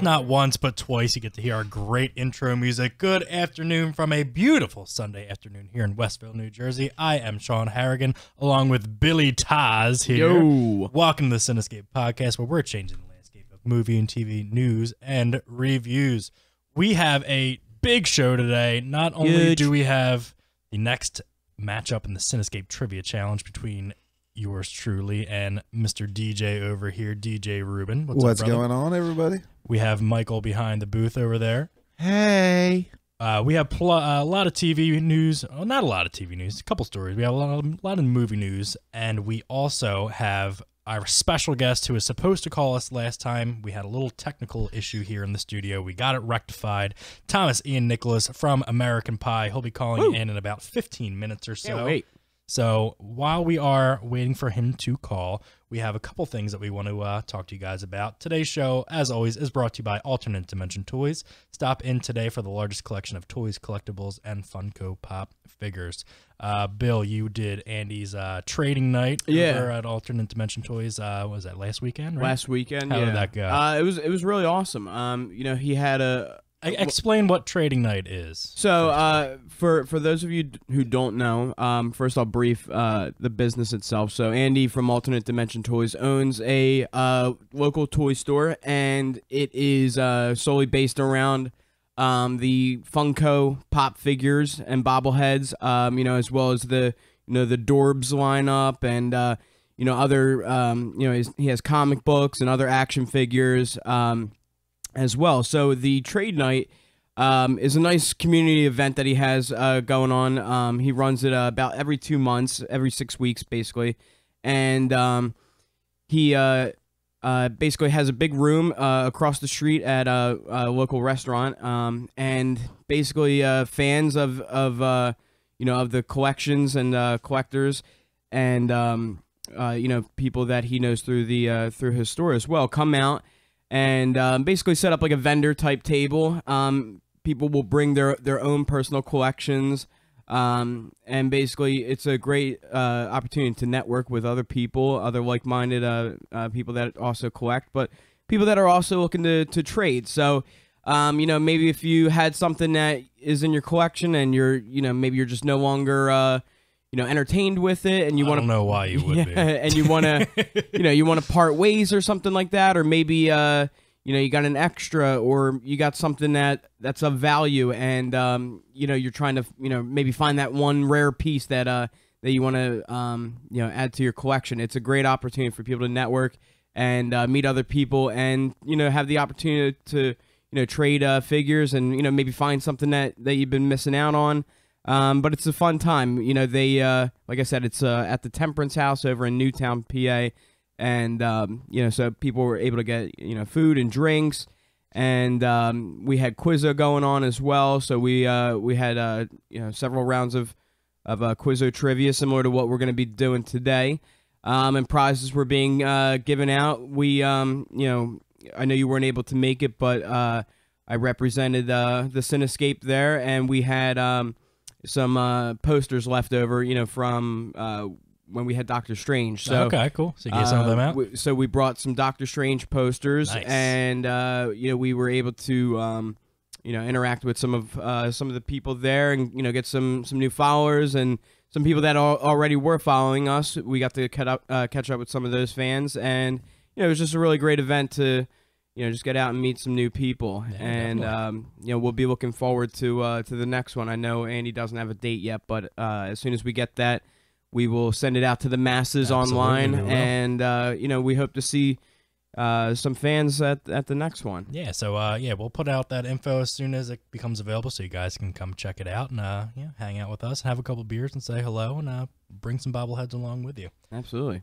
not once, but twice, you get to hear our great intro music. Good afternoon from a beautiful Sunday afternoon here in Westville, New Jersey. I am Sean Harrigan, along with Billy Taz here. Yo. Welcome to the Cinescape podcast, where we're changing the landscape of movie and TV news and reviews. We have a big show today. Not only do we have the next matchup in the Cinescape Trivia Challenge between yours truly and Mr. DJ over here, DJ Rubin. What's going on, everybody? We have Michael behind the booth over there. Hey. We have a lot of TV news. Well, not a lot of TV news. A couple stories. We have a lot of movie news, and we also have our special guest who was supposed to call us last time. We had a little technical issue here in the studio. We got it rectified. Thomas Ian Nicholas from American Pie. He'll be calling in about 15 minutes or so. Can't wait. So while we are waiting for him to call, we have a couple things that we want to talk to you guys about. Today's show, as always, is brought to you by Alternate Dimension Toys. Stop in today for the largest collection of toys, collectibles, and Funko Pop figures. Bill, you did Andy's trading night over at Alternate Dimension Toys. Was that last weekend? Right? Last weekend. How did that go? It was really awesome. You know, he had a. Explain what trading night is. So, for those of you who don't know, first I'll brief the business itself. So, Andy from Alternate Dimension Toys owns a local toy store, and it is solely based around the Funko Pop figures and bobbleheads. You know, as well as the the Dorbs lineup and other he has comic books and other action figures. As well. So the trade night is a nice community event that he has going on. He runs it about every 2 months, every 6 weeks, basically. And he basically has a big room across the street at a local restaurant. And basically fans of the collections and collectors and people that he knows through his store as well come out and basically set up like a vendor type table. People will bring their own personal collections, and basically it's a great opportunity to network with other people, other like-minded people that also collect, but people that are also looking to trade. So maybe if you had something that is in your collection and you're maybe you're just no longer entertained with it, and you want to know why you would be, and you want to, you want to part ways or something like that, or maybe, you got an extra, or you got something that's of value, and you're trying to, maybe find that one rare piece that that you want to, add to your collection. It's a great opportunity for people to network and meet other people, and have the opportunity to trade figures, and maybe find something that you've been missing out on. But it's a fun time. They, like I said, it's at the Temperance House over in Newtown, PA. And, so people were able to get, food and drinks. And we had Quizzo going on as well. So we had, several rounds of Quizzo trivia, similar to what we're going to be doing today. And prizes were being given out. We, I know you weren't able to make it, but I represented the Cinescape there. And we had some posters left over, from when we had Doctor Strange. So okay, cool. So you gave some of them out. So we brought some Doctor Strange posters, nice. And we were able to interact with some of the people there, and get some new followers and some people that already were following us. We got to catch up with some of those fans, and it was just a really great event to just get out and meet some new people. Yeah, and we'll be looking forward to the next one. I know Andy doesn't have a date yet, but as soon as we get that, we will send it out to the masses online, and we hope to see some fans at the next one. Yeah, so we'll put out that info as soon as it becomes available, so you guys can come check it out and hang out with us, have a couple beers, and say hello, and bring some bobbleheads along with you. Absolutely.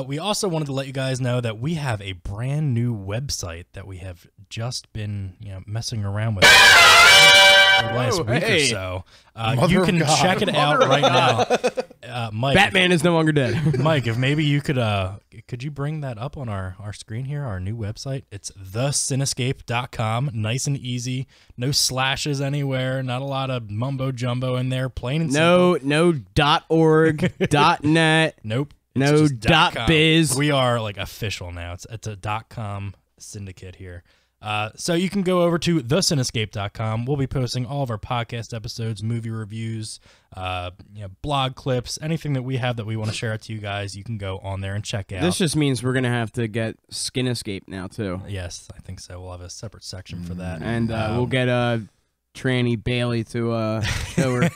We also wanted to let you guys know that we have a brand new website that we have just been messing around with the last week or so. You can check it out right now. Mike, Batman is no longer dead. Mike, if maybe you could you bring that up on our screen here, our new website? It's thecinescape.com. Nice and easy. No slashes anywhere. Not a lot of mumbo jumbo in there. Plain and simple. No .org, .net. Nope. No .biz. We are like official now. It's a .com syndicate here. So you can go over to thecinescape.com. We'll be posting all of our podcast episodes, movie reviews, blog clips, anything that we have that we want to share out to you guys. You can go on there and check out. This just means we're going to have to get Skin Escape now, too. Yes, I think so. We'll have a separate section for that. And we'll get Tranny Bailey to show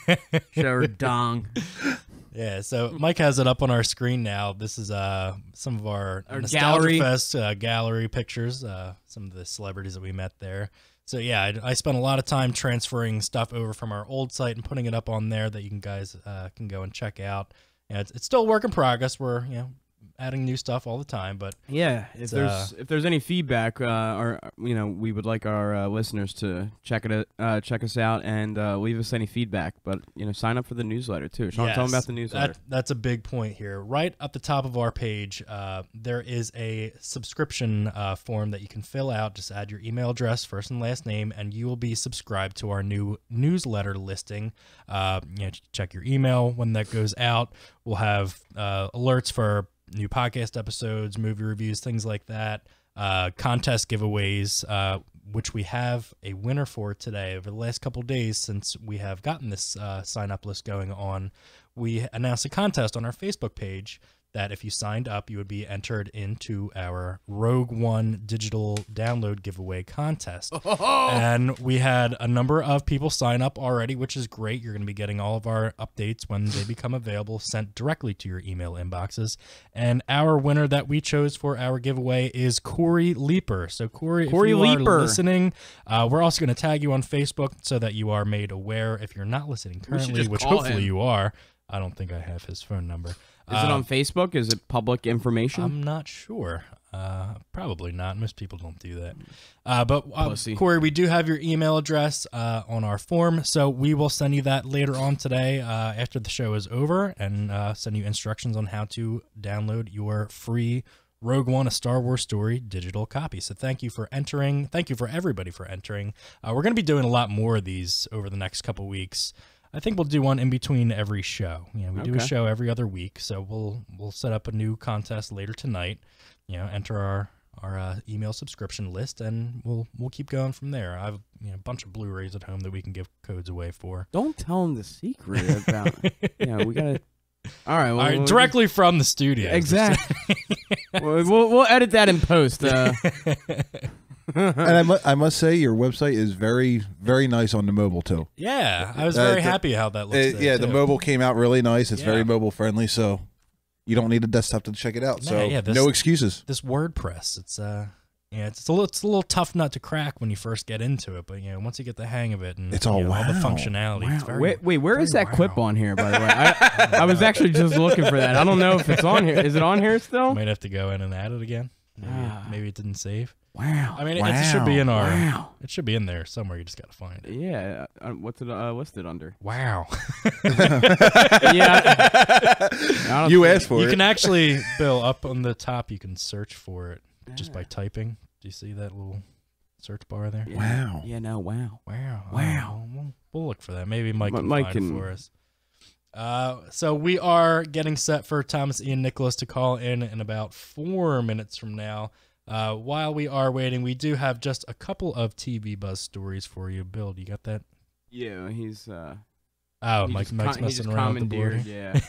her dong. Yeah, so Mike has it up on our screen now. This is some of our Nostalgia gallery. Fest gallery pictures, some of the celebrities that we met there. So yeah, I spent a lot of time transferring stuff over from our old site and putting it up on there that you guys can go and check out. Yeah, it's still a work in progress. We're adding new stuff all the time, but yeah, if there's any feedback, or we would like our listeners to check us out and leave us any feedback. But sign up for the newsletter too. Sean, tell them about the newsletter. That's a big point here. Right up the top of our page, there is a subscription form that you can fill out. Just add your email address, first and last name, and you will be subscribed to our new newsletter listing. Check your email when that goes out. We'll have alerts for new podcast episodes, movie reviews, things like that, contest giveaways, which we have a winner for today. Over the last couple of days since we have gotten this sign-up list going on, we announced a contest on our Facebook page that if you signed up, you would be entered into our Rogue One digital download giveaway contest. And we had a number of people sign up already, which is great. You're going to be getting all of our updates when they become available sent directly to your email inboxes. And our winner that we chose for our giveaway is Corey Leeper. So Corey, if you are listening, we're also going to tag you on Facebook so that you are made aware. If you're not listening currently, which hopefully you are, I don't think I have his phone number. Is it on Facebook? Is it public information? I'm not sure. Probably not. Most people don't do that. But Corey, we do have your email address on our form, so we will send you that later on today after the show is over, and send you instructions on how to download your free Rogue One: A Star Wars Story digital copy. So thank you for entering. Thank you for everybody for entering. We're going to be doing a lot more of these over the next couple weeks. I think we'll do one in between every show. We do a show every other week, so we'll set up a new contest later tonight. Enter our email subscription list, and we'll keep going from there. I have a bunch of Blu-rays at home that we can give codes away for. Don't tell them the secret about. We gotta. All right. Well, directly from the studio. Exactly. we'll edit that in post. And I must say, your website is very, very nice on the mobile too. Yeah, I was very happy how that looks. The mobile came out really nice. It's very mobile friendly, so you don't need a desktop to check it out. No excuses. This WordPress, it's it's a little tough nut to crack when you first get into it, but once you get the hang of it and it's all the functionality. Wow. It's very, wait, where is that clip on here? By the way, I was actually just looking for that. I don't know if it's on here. Is it on here still? Might have to go in and add it again. Maybe it didn't save. Wow. I mean, it should be in our. Wow. It should be in there somewhere. You just got to find it. Yeah. What's it listed under? Wow. Yeah. You asked for it. You can actually, Bill, up on the top, you can search for it just by typing. Do you see that little search bar there? Yeah. Wow. Yeah. No. Wow. Wow. Wow. We'll look for that. Maybe Mike can find it for us. So we are getting set for Thomas Ian Nicholas to call in about 4 minutes from now. While we are waiting, we do have just a couple of TV Buzz stories for you. Bill, do you got that? Yeah, he's Mike's messing around with the board. Yeah.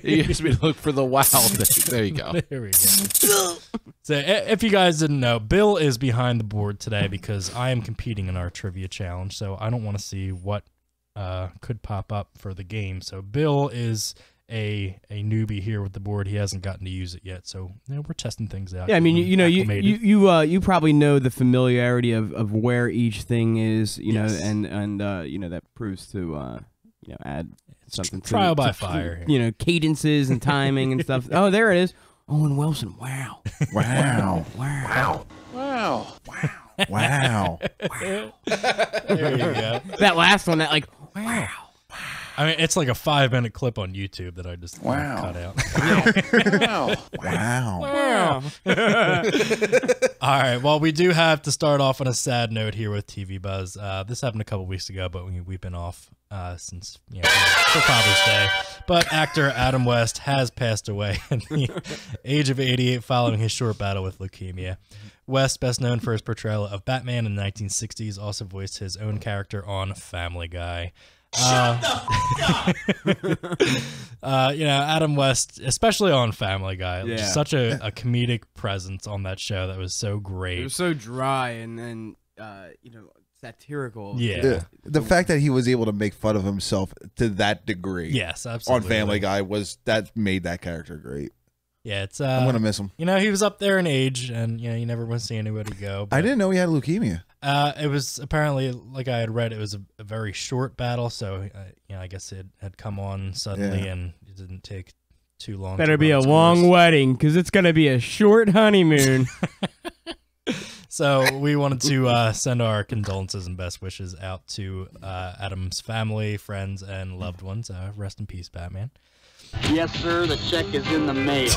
He used me to look for the wow thing. There you go. There we go. So if you guys didn't know, Bill is behind the board today because I am competing in our trivia challenge, so I don't want to see what could pop up for the game. So Bill is a newbie here with the board. He hasn't gotten to use it yet, so we're testing things out. Yeah, I mean, you probably know the familiarity of where each thing is, know, and that proves to add something trial by fire. Cadences and timing and stuff. Oh, there it is. Owen Wilson. Wow. Wow. Wow. Wow. Wow. There you go. That last one, wow. I mean, it's like a 5-minute clip on YouTube that I just cut out. Wow. All right. Well, we do have to start off on a sad note here with TV Buzz. This happened a couple weeks ago, but we've been off since for Father's Day. But actor Adam West has passed away at the age of 88 following his short battle with leukemia. West, best known for his portrayal of Batman in the 1960s, also voiced his own character on Family Guy. Adam West, especially on Family Guy, just such a comedic presence on that show that was so great. It was so dry and then satirical. Yeah. The fact that he was able to make fun of himself to that degree. Yes, absolutely. On Family Guy made that character great. Yeah, it's I'm gonna miss him. He was up there in age, and you never want to see anybody go. But, I didn't know he had leukemia. It was apparently, like I had read, it was a very short battle. So I guess it had come on suddenly, and it didn't take too long. Better be a long wedding, because it's gonna be a short honeymoon. So we wanted to send our condolences and best wishes out to Adam's family, friends, and loved ones. Rest in peace, Batman. Yes, sir, the check is in the mail.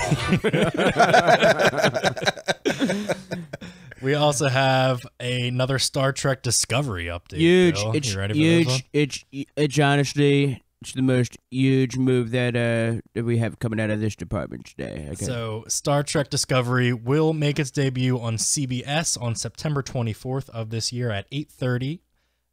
We also have another Star Trek Discovery update. Huge. Bill. It's you ready for huge. this one? It's honestly, it's the most huge move that we have coming out of this department today. Okay. So Star Trek Discovery will make its debut on CBS on September 24th of this year at 8:30.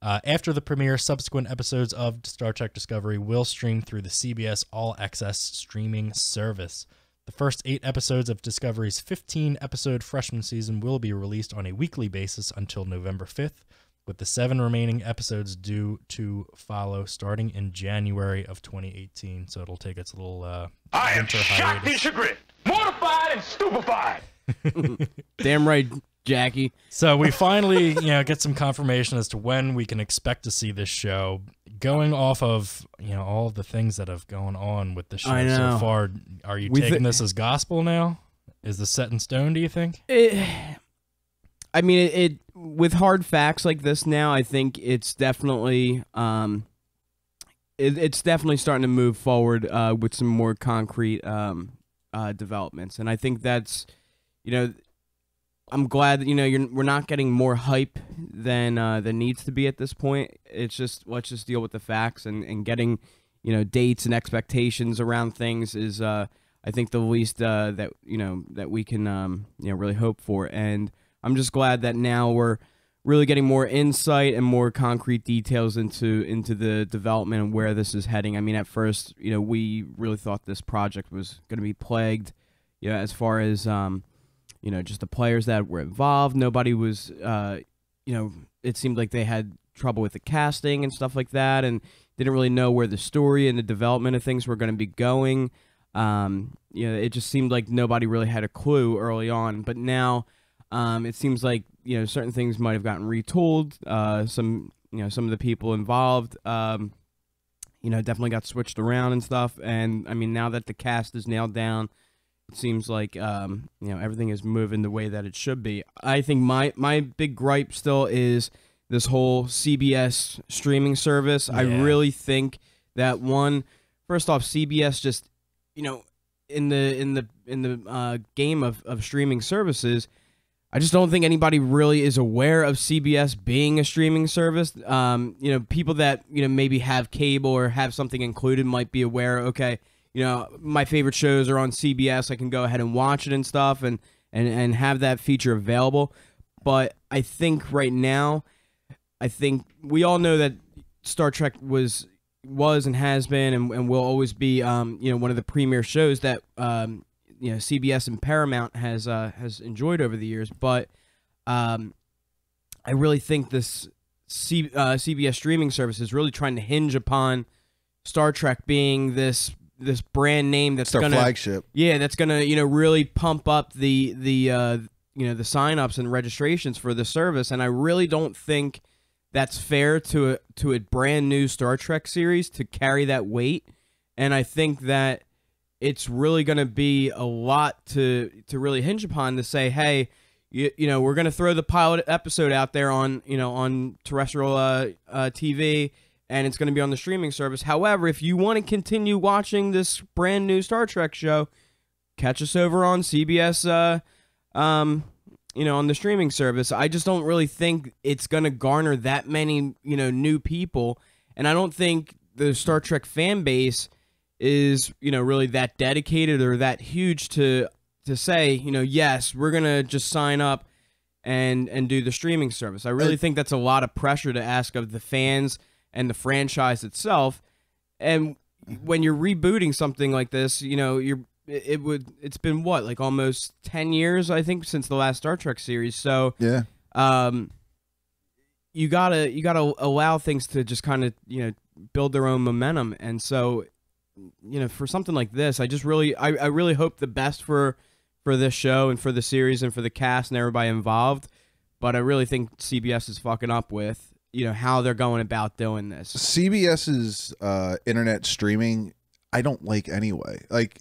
After the premiere, subsequent episodes of Star Trek Discovery will stream through the CBS All Access streaming service. The first 8 episodes of Discovery's 15-episode freshman season will be released on a weekly basis until November 5th, with the 7 remaining episodes due to follow starting in January of 2018. So it'll take its little I am winter shocked and hiatus. chagrined, mortified and stupefied. Damn right, Jackie. So we finally, get some confirmation as to when we can expect to see this show. Going off of, all of the things that have gone on with the show so far, are you taking this as gospel now? Is this set in stone, do you think? It with hard facts like this now, I think it's definitely it's definitely starting to move forward with some more concrete developments, and I think that's I'm glad that we're not getting more hype than needs to be at this point. It's just let's just deal with the facts and getting dates and expectations around things is I think the least that we can really hope for. And I'm just glad that now we're really getting more insight and more concrete details into the development and where this is heading. I mean, at first we really thought this project was going to be plagued as far as just the players that were involved. Nobody was, it seemed like they had trouble with the casting and stuff like that, and didn't really know where the story and the development of things were going to be going. It just seemed like nobody really had a clue early on. But now, it seems like certain things might have gotten retooled. Some of the people involved, definitely got switched around and stuff. And I mean, now that the cast is nailed down, it seems like everything is moving the way that it should be. I think my big gripe still is this whole CBS streaming service. Yeah. I really think that first off, CBS just in the game of streaming services, I just don't think anybody really is aware of CBS being a streaming service. People that maybe have cable or have something included might be aware. Okay. My favorite shows are on CBS. I can go ahead and watch it and stuff and have that feature available. But I think right now, we all know that Star Trek was and has been and will always be, one of the premier shows that, CBS and Paramount has enjoyed over the years. But I really think this CBS streaming service is really trying to hinge upon Star Trek being this brand name that's gonna flagship. Yeah, that's gonna really pump up the signups and registrations for the service, and I really don't think that's fair to a brand new Star Trek series to carry that weight. And I think that it's really gonna be a lot to really hinge upon to say, hey, we're gonna throw the pilot episode out there on terrestrial TV. And it's going to be on the streaming service. However, if you want to continue watching this brand new Star Trek show, catch us over on CBS, on the streaming service. I just don't really think it's going to garner that many, new people. And I don't think the Star Trek fan base is, really that dedicated or that huge to say, yes, we're going to just sign up and do the streaming service. I really think that's a lot of pressure to ask of the fans and the franchise itself. And when you're rebooting something like this, it's been what, like almost 10 years, I think, since the last Star Trek series. So yeah, you gotta allow things to just kind of build their own momentum. And so for something like this, I really hope the best for this show and for the series and for the cast and everybody involved. But I really think CBS is fucking up with how they're going about doing this. CBS's internet streaming, I don't like anyway. Like,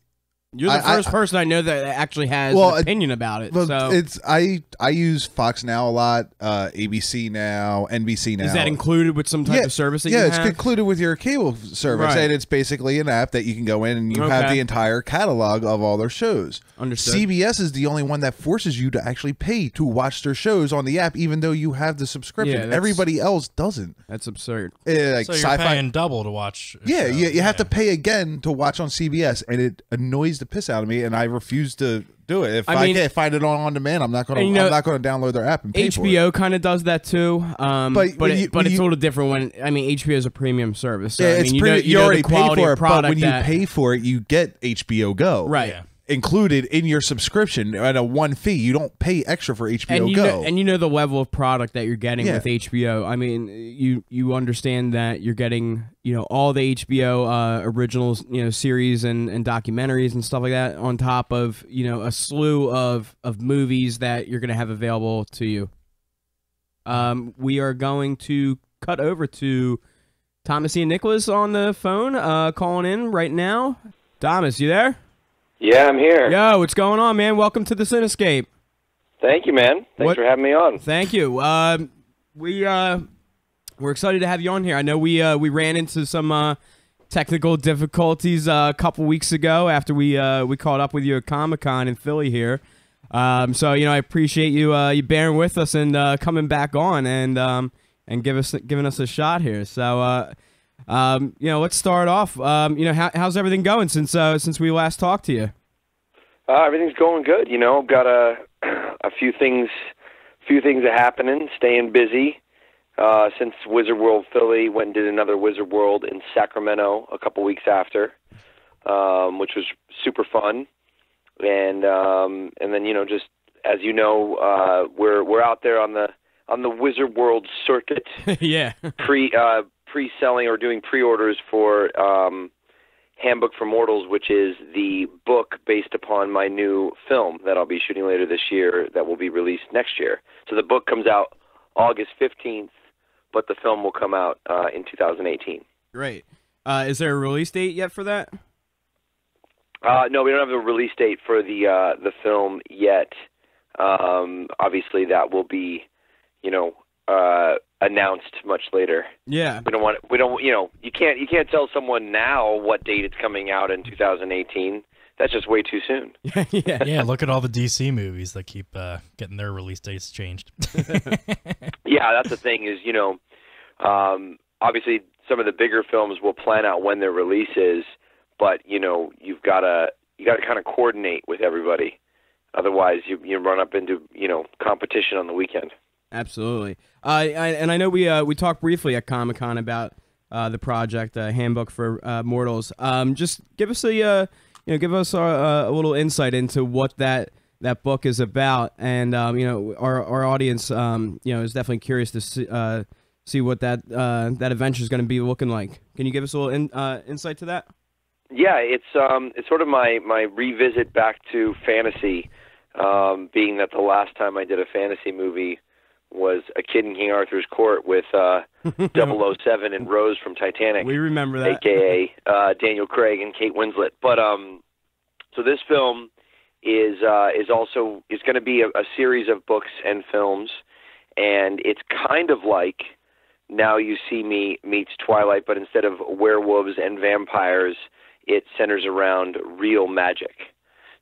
you're the first person I know that actually has an opinion about it. So I use Fox Now a lot, ABC Now, NBC Now. Is that included with some type of service that you have? Yeah, it's included with your cable service. Right. And it's basically an app that you can go in and you have the entire catalog of all their shows. Understood. CBS is the only one that forces you to actually pay to watch their shows on the app, even though you have the subscription. Yeah, everybody else doesn't. That's absurd. Like so you're paying double to watch. Yeah, you have to pay again to watch on CBS, and it annoys the piss out of me, and I refuse to do it. If I can't find it on demand, I'm not going to download their app and pay for it. HBO kind of does that too, but it's a little different when HBO is a premium service. So, yeah, you already pay for it, but when you pay for it, you get HBO Go. Right. Yeah. Included in your subscription at a one fee. You don't pay extra for HBO Go. And the level of product that you're getting with HBO. I mean, you understand that you're getting all the HBO originals, series and documentaries and stuff like that, on top of a slew of movies that you're going to have available to you. We are going to cut over to Thomas Ian Nicholas on the phone, calling in right now. Thomas, you there? Yeah, I'm here. Yo, what's going on, man? Welcome to the Cinescape. Thank you, man. Thanks for having me on. Thank you. We're excited to have you on here. I know we ran into some technical difficulties a couple weeks ago after we caught up with you at Comic-Con in Philly here. So I appreciate you bearing with us and coming back on and giving us a shot here. So let's start off. How's everything going since we last talked to you? Everything's going good. I've got a few things are happening. Staying busy. Since Wizard World Philly, went and did another Wizard World in Sacramento a couple weeks after, which was super fun. And then just as we're out there on the Wizard World circuit. Yeah. Pre-selling or doing pre-orders for Handbook for Mortals, which is the book based upon my new film that I'll be shooting later this year that will be released next year. So the book comes out August 15th, but the film will come out in 2018. Great. Is there a release date yet for that? No, we don't have a release date for the film yet. Obviously, that will be, announced much later. Yeah. You can't tell someone now what date it's coming out in 2018. That's just way too soon. Yeah, look at all the DC movies that keep getting their release dates changed. Yeah, that's the thing is, obviously some of the bigger films will plan out when their release is, but you've got to kind of coordinate with everybody. Otherwise, you run up into competition on the weekend. Absolutely. And I know we talked briefly at Comic-Con about the project Handbook for Mortals. Just give us a little insight into what that book is about, and our audience is definitely curious to see what that adventure is going to be looking like. Can you give us a little insight to that? Yeah, it's sort of my revisit back to fantasy, being that the last time I did a fantasy movie was A Kid in King Arthur's Court with 007 and Rose from Titanic. We remember that. AKA Daniel Craig and Kate Winslet. But so this film is going to be a series of books and films, and it's kind of like Now You See Me meets Twilight, but instead of werewolves and vampires, it centers around real magic.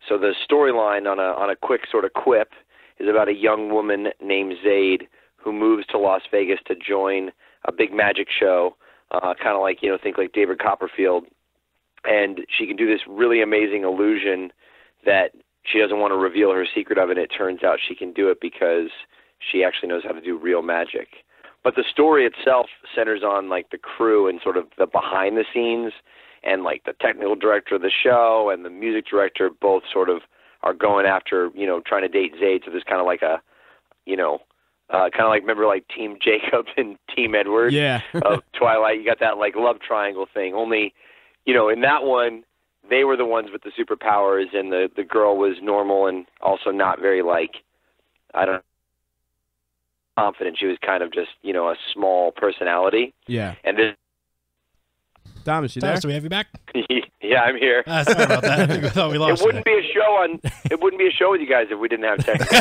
So the storyline on a quick sort of quip is about a young woman named Zayd who moves to Las Vegas to join a big magic show kind of like, think like David Copperfield. And she can do this really amazing illusion that she doesn't want to reveal her secret of it. It turns out she can do it because she actually knows how to do real magic. But the story itself centers on like the crew and sort of the behind the scenes, and like the technical director of the show and the music director both sort of are going after, trying to date Zayd. So there's kind of like a, kind of like, remember like Team Jacob and Team Edward of Twilight? You got that like love triangle thing. Only, in that one, they were the ones with the superpowers, and the girl was normal and also not very confident. She was kind of just, a small personality. Yeah. And this. Thomas, you there? Thomas, do we have you back? Yeah, I'm here. Sorry about that. I think we thought we lost It wouldn't be a show with you guys if we didn't have technical.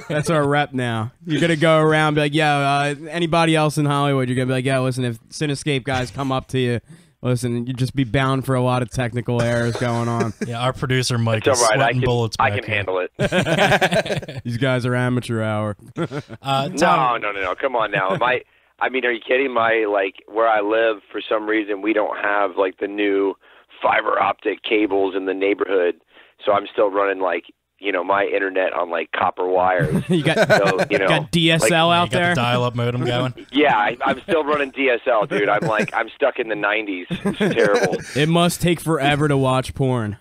That's our rep now. You're gonna go around and be like, yeah, anybody else in Hollywood, you're gonna be like, yeah, listen, if Cinescape guys come up to you, listen, you'd just be bound for a lot of technical errors going on. Yeah, our producer Mike It's is all right. sweating bullets back I can here. handle it. These guys are amateur hour. Tom, No. Come on now. Are you kidding? Where I live, for some reason, we don't have like the new fiber optic cables in the neighborhood. So I'm still running my internet on like copper wires. You got DSL out you got there? the dial-up modem going. Yeah, I'm still running DSL, dude. I'm stuck in the 90s. It's terrible. It must take forever to watch porn.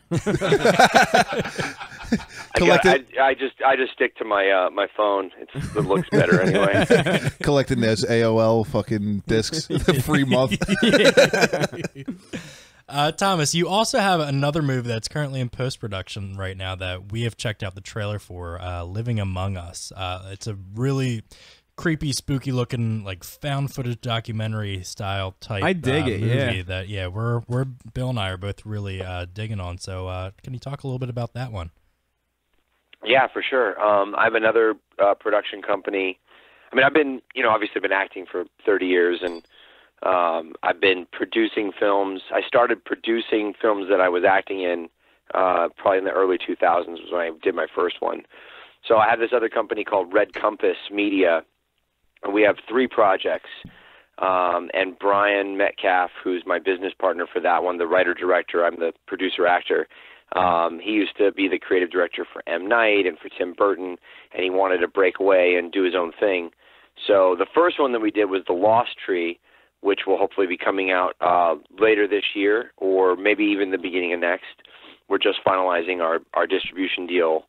I just stick to my phone. It looks better anyway. Collecting those AOL fucking discs, the free month. Thomas, you also have another movie that's currently in post-production right now that we have checked out the trailer for, Living Among Us. It's a really creepy, spooky-looking, like found footage documentary style type. I dig it. Movie that we're Bill and I are both really digging on. So can you talk a little bit about that one? Yeah, for sure. I have another production company. I've been, obviously been acting for 30 years, and I've been producing films. I started producing films that I was acting in probably in the early 2000s was when I did my first one. So I have this other company called Red Compass Media, and we have 3 projects. And Brian Metcalf, who's my business partner for that one, the writer-director, I'm the producer-actor. He used to be the creative director for M. Night and for Tim Burton, and he wanted to break away and do his own thing. So the first one that we did was The Lost Tree, which will hopefully be coming out later this year or maybe even the beginning of next. We're just finalizing our distribution deal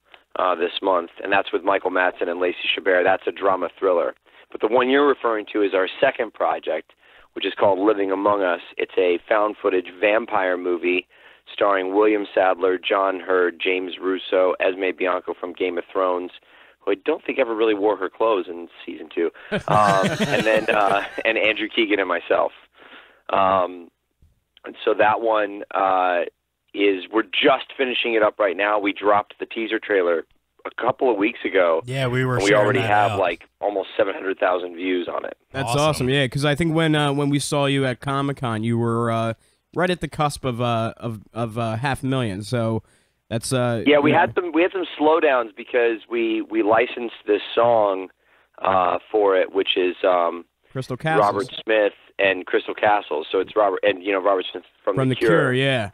this month, and that's with Michael Madsen and Lacey Chabert. That's a drama thriller. But the one you're referring to is our second project, which is called Living Among Us. It's a found footage vampire movie starring William Sadler, John Hurd, James Russo, Esme Bianco from Game of Thrones, who I don't think ever really wore her clothes in season 2, and then and Andrew Keegan and myself. And so that one we're just finishing it up right now. We dropped the teaser trailer a couple of weeks ago. Yeah, we already have like almost 700,000 views on it. That's awesome. Yeah, because I think when we saw you at Comic-Con, you were right at the cusp of 500,000. So that's we had some slowdowns because we licensed this song for it, which is Crystal Castles. Robert Smith and Crystal Castles. So it's Robert Smith from The Cure, yeah.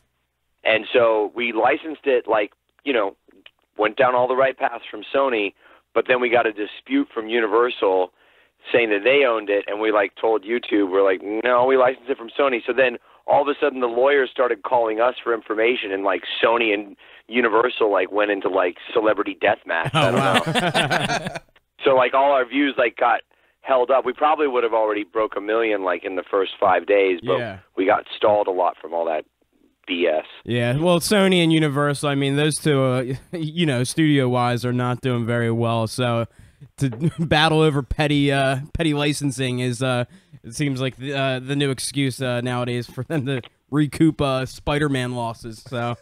And so we licensed it, went down all the right paths from Sony, but then we got a dispute from Universal saying that they owned it, and we told YouTube, we're like, no, we licensed it from Sony. So then all of a sudden the lawyers started calling us for information, and Sony and Universal went into celebrity deathmatch. Oh, I don't know. So all our views got held up. We probably would have already broke 1 million in the first 5 days, but we got stalled a lot from all that BS. Yeah, well, Sony and Universal, those two, studio-wise are not doing very well, so to battle over petty licensing is, it seems like the new excuse nowadays for them to recoup Spider-Man losses, so...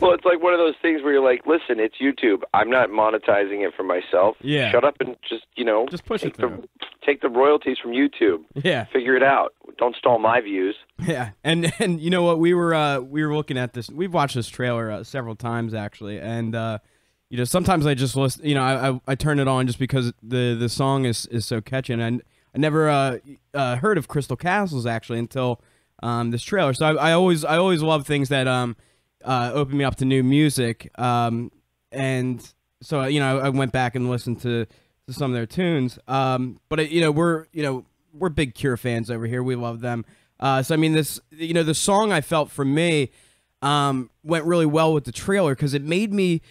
Well, it's one of those things where you're like, listen, it's YouTube. I'm not monetizing it for myself. Yeah. Shut up and just push it through. Take the royalties from YouTube. Yeah. Figure it out. Don't stall my views. Yeah. And you know what? We were looking at this. We've watched this trailer several times, actually. And, you know, sometimes I just listen. You know, I turn it on just because the song is so catchy, and I never heard of Crystal Castles actually until this trailer. So I always love things that open me up to new music. And so you know, I went back and listened to some of their tunes. But you know, we're big Cure fans over here. We love them. So I mean, this, you know, the song, I felt, for me, went really well with the trailer because it made me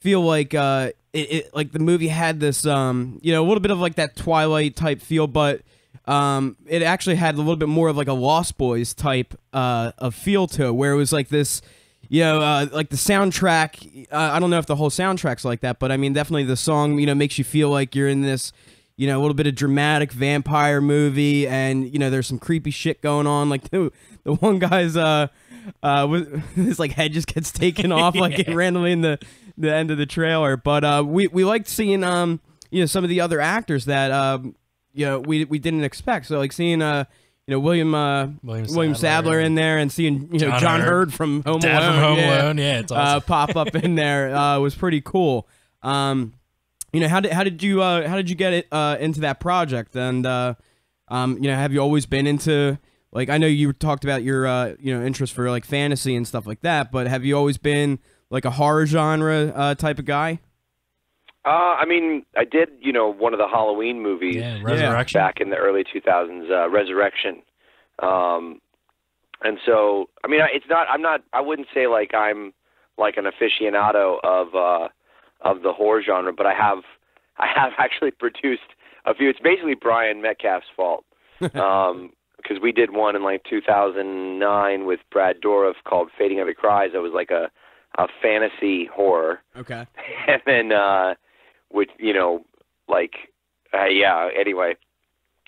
feel like it like the movie had this you know, a little bit of like that Twilight type feel, but it actually had a little bit more of like a Lost Boys type of feel to it, where it was like this, you know, like the soundtrack. I don't know if the whole soundtrack's like that, but I mean, definitely the song, you know, makes you feel like you're in this, you know, a little bit of dramatic vampire movie, and you know, there's some creepy shit going on. Like the one guy's his like head just gets taken off like randomly in the end of the trailer. But we liked seeing you know, some of the other actors that you know, we didn't expect. So like seeing you know, William Sadler in there, and seeing, you know, John Hurd from Home Dad Alone. from Home Alone. Yeah, it's awesome. Pop up in there was pretty cool. You know, how did you get it into that project? And you know, have you always been into, like, I know you talked about your you know, interest for like fantasy and stuff like that, but have you always been like a horror genre type of guy? I mean, I did, you know, one of the Halloween movies, Resurrection, back in the early 2000s, Resurrection. And so, I mean, I wouldn't say like I'm like an aficionado of the horror genre, but I have actually produced a few. It's basically Brian Metcalf's fault. Because we did one in like 2009 with Brad Dourif called Fading Heavy Cries. That was like a fantasy horror. Okay. And then, which, you know, like, yeah, anyway,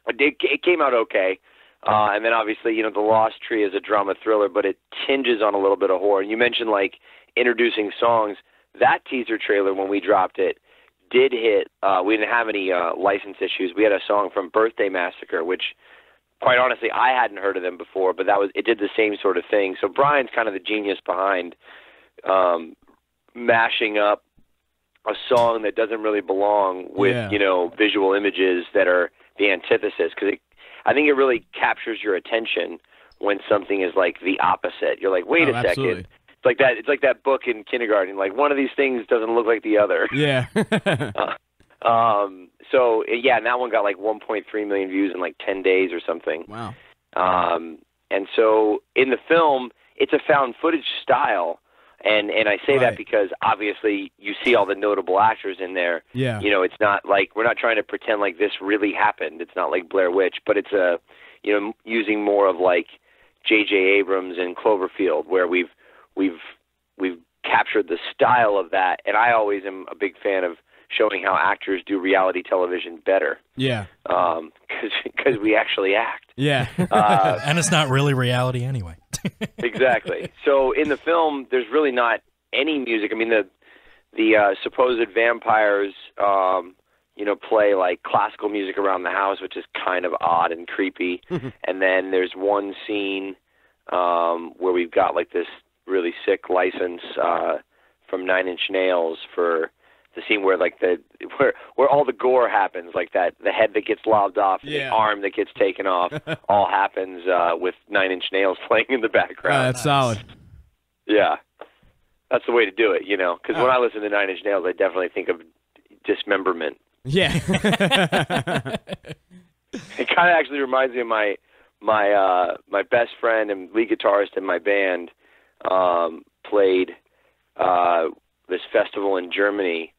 it came out okay. And then obviously, you know, The Lost Tree is a drama thriller, but it tinges on a little bit of horror. And you mentioned like introducing songs. That teaser trailer, when we dropped it, did hit. We didn't have any license issues. We had a song from Birthday Massacre, which, quite honestly, I hadn't heard of them before, but it did the same sort of thing. So Brian's kind of the genius behind mashing up a song that doesn't really belong with, you know, visual images that are the antithesis, because I think it really captures your attention when something is like the opposite. You're like, wait a second. Absolutely. It's like that book in kindergarten. Like, one of these things doesn't look like the other. Yeah. So yeah, and that one got like 1.3 million views in like 10 days or something. Wow. And so in the film, it's a found footage style. And I say that because obviously you see all the notable actors in there. Yeah. You know, it's not like, we're not trying to pretend like this really happened. It's not like Blair Witch, but it's you know, using more of like J.J. Abrams and Cloverfield, where we've captured the style of that. And I always am a big fan of showing how actors do reality television better. Yeah. Because we actually act. Yeah. And it's not really reality anyway. Exactly. So in the film, there's really not any music. I mean, the supposed vampires, you know, play like classical music around the house, which is kind of odd and creepy. And then there's one scene where we've got like this really sick license from Nine Inch Nails for the scene where like where all the gore happens, like that, the head that gets lobbed off, and the arm that gets taken off, all happens with Nine Inch Nails playing in the background. That's solid. Yeah, that's the way to do it, you know. Because when I listen to Nine Inch Nails, I definitely think of dismemberment. Yeah. It kind of actually reminds me of my best friend and lead guitarist in my band played this festival in Germany.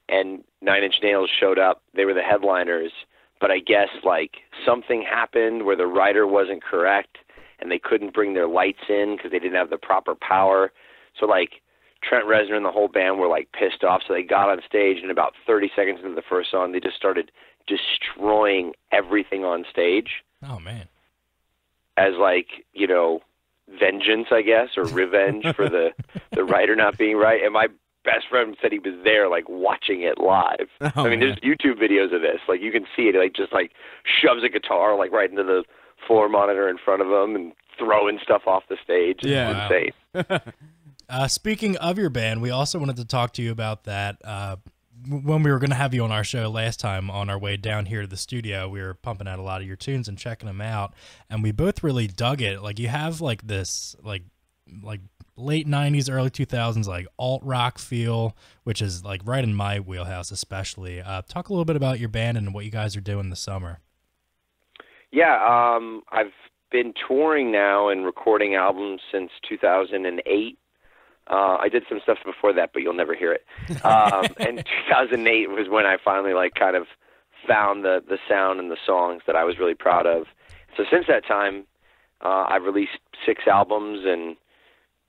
And Nine Inch Nails showed up. They were the headliners, but I guess like something happened where the writer wasn't correct and they couldn't bring their lights in because they didn't have the proper power. So like Trent Reznor and the whole band were like pissed off. So they got on stage, and about 30 seconds into the first song, they just started destroying everything on stage. Oh man. As like, you know, vengeance, I guess, or revenge for the writer not being right. And my best friend said he was there, like, watching it live. I mean, there's YouTube videos of this. Like, you can see it. Like, just, like, shoves a guitar, like, right into the floor monitor in front of him and throwing stuff off the stage. Yeah. It's insane. Speaking of your band, we also wanted to talk to you about that. When we were going to have you on our show last time on our way down here to the studio, we were pumping out a lot of your tunes and checking them out, and we both really dug it. Like, you have like this like late 90s, early 2000s like alt rock feel, which is like right in my wheelhouse especially. Talk a little bit about your band and what you guys are doing this summer. Yeah, I've been touring now and recording albums since 2008. I did some stuff before that, but you'll never hear it. And 2008 was when I finally like kind of found the sound and the songs that I was really proud of. So since that time, I've released 6 albums and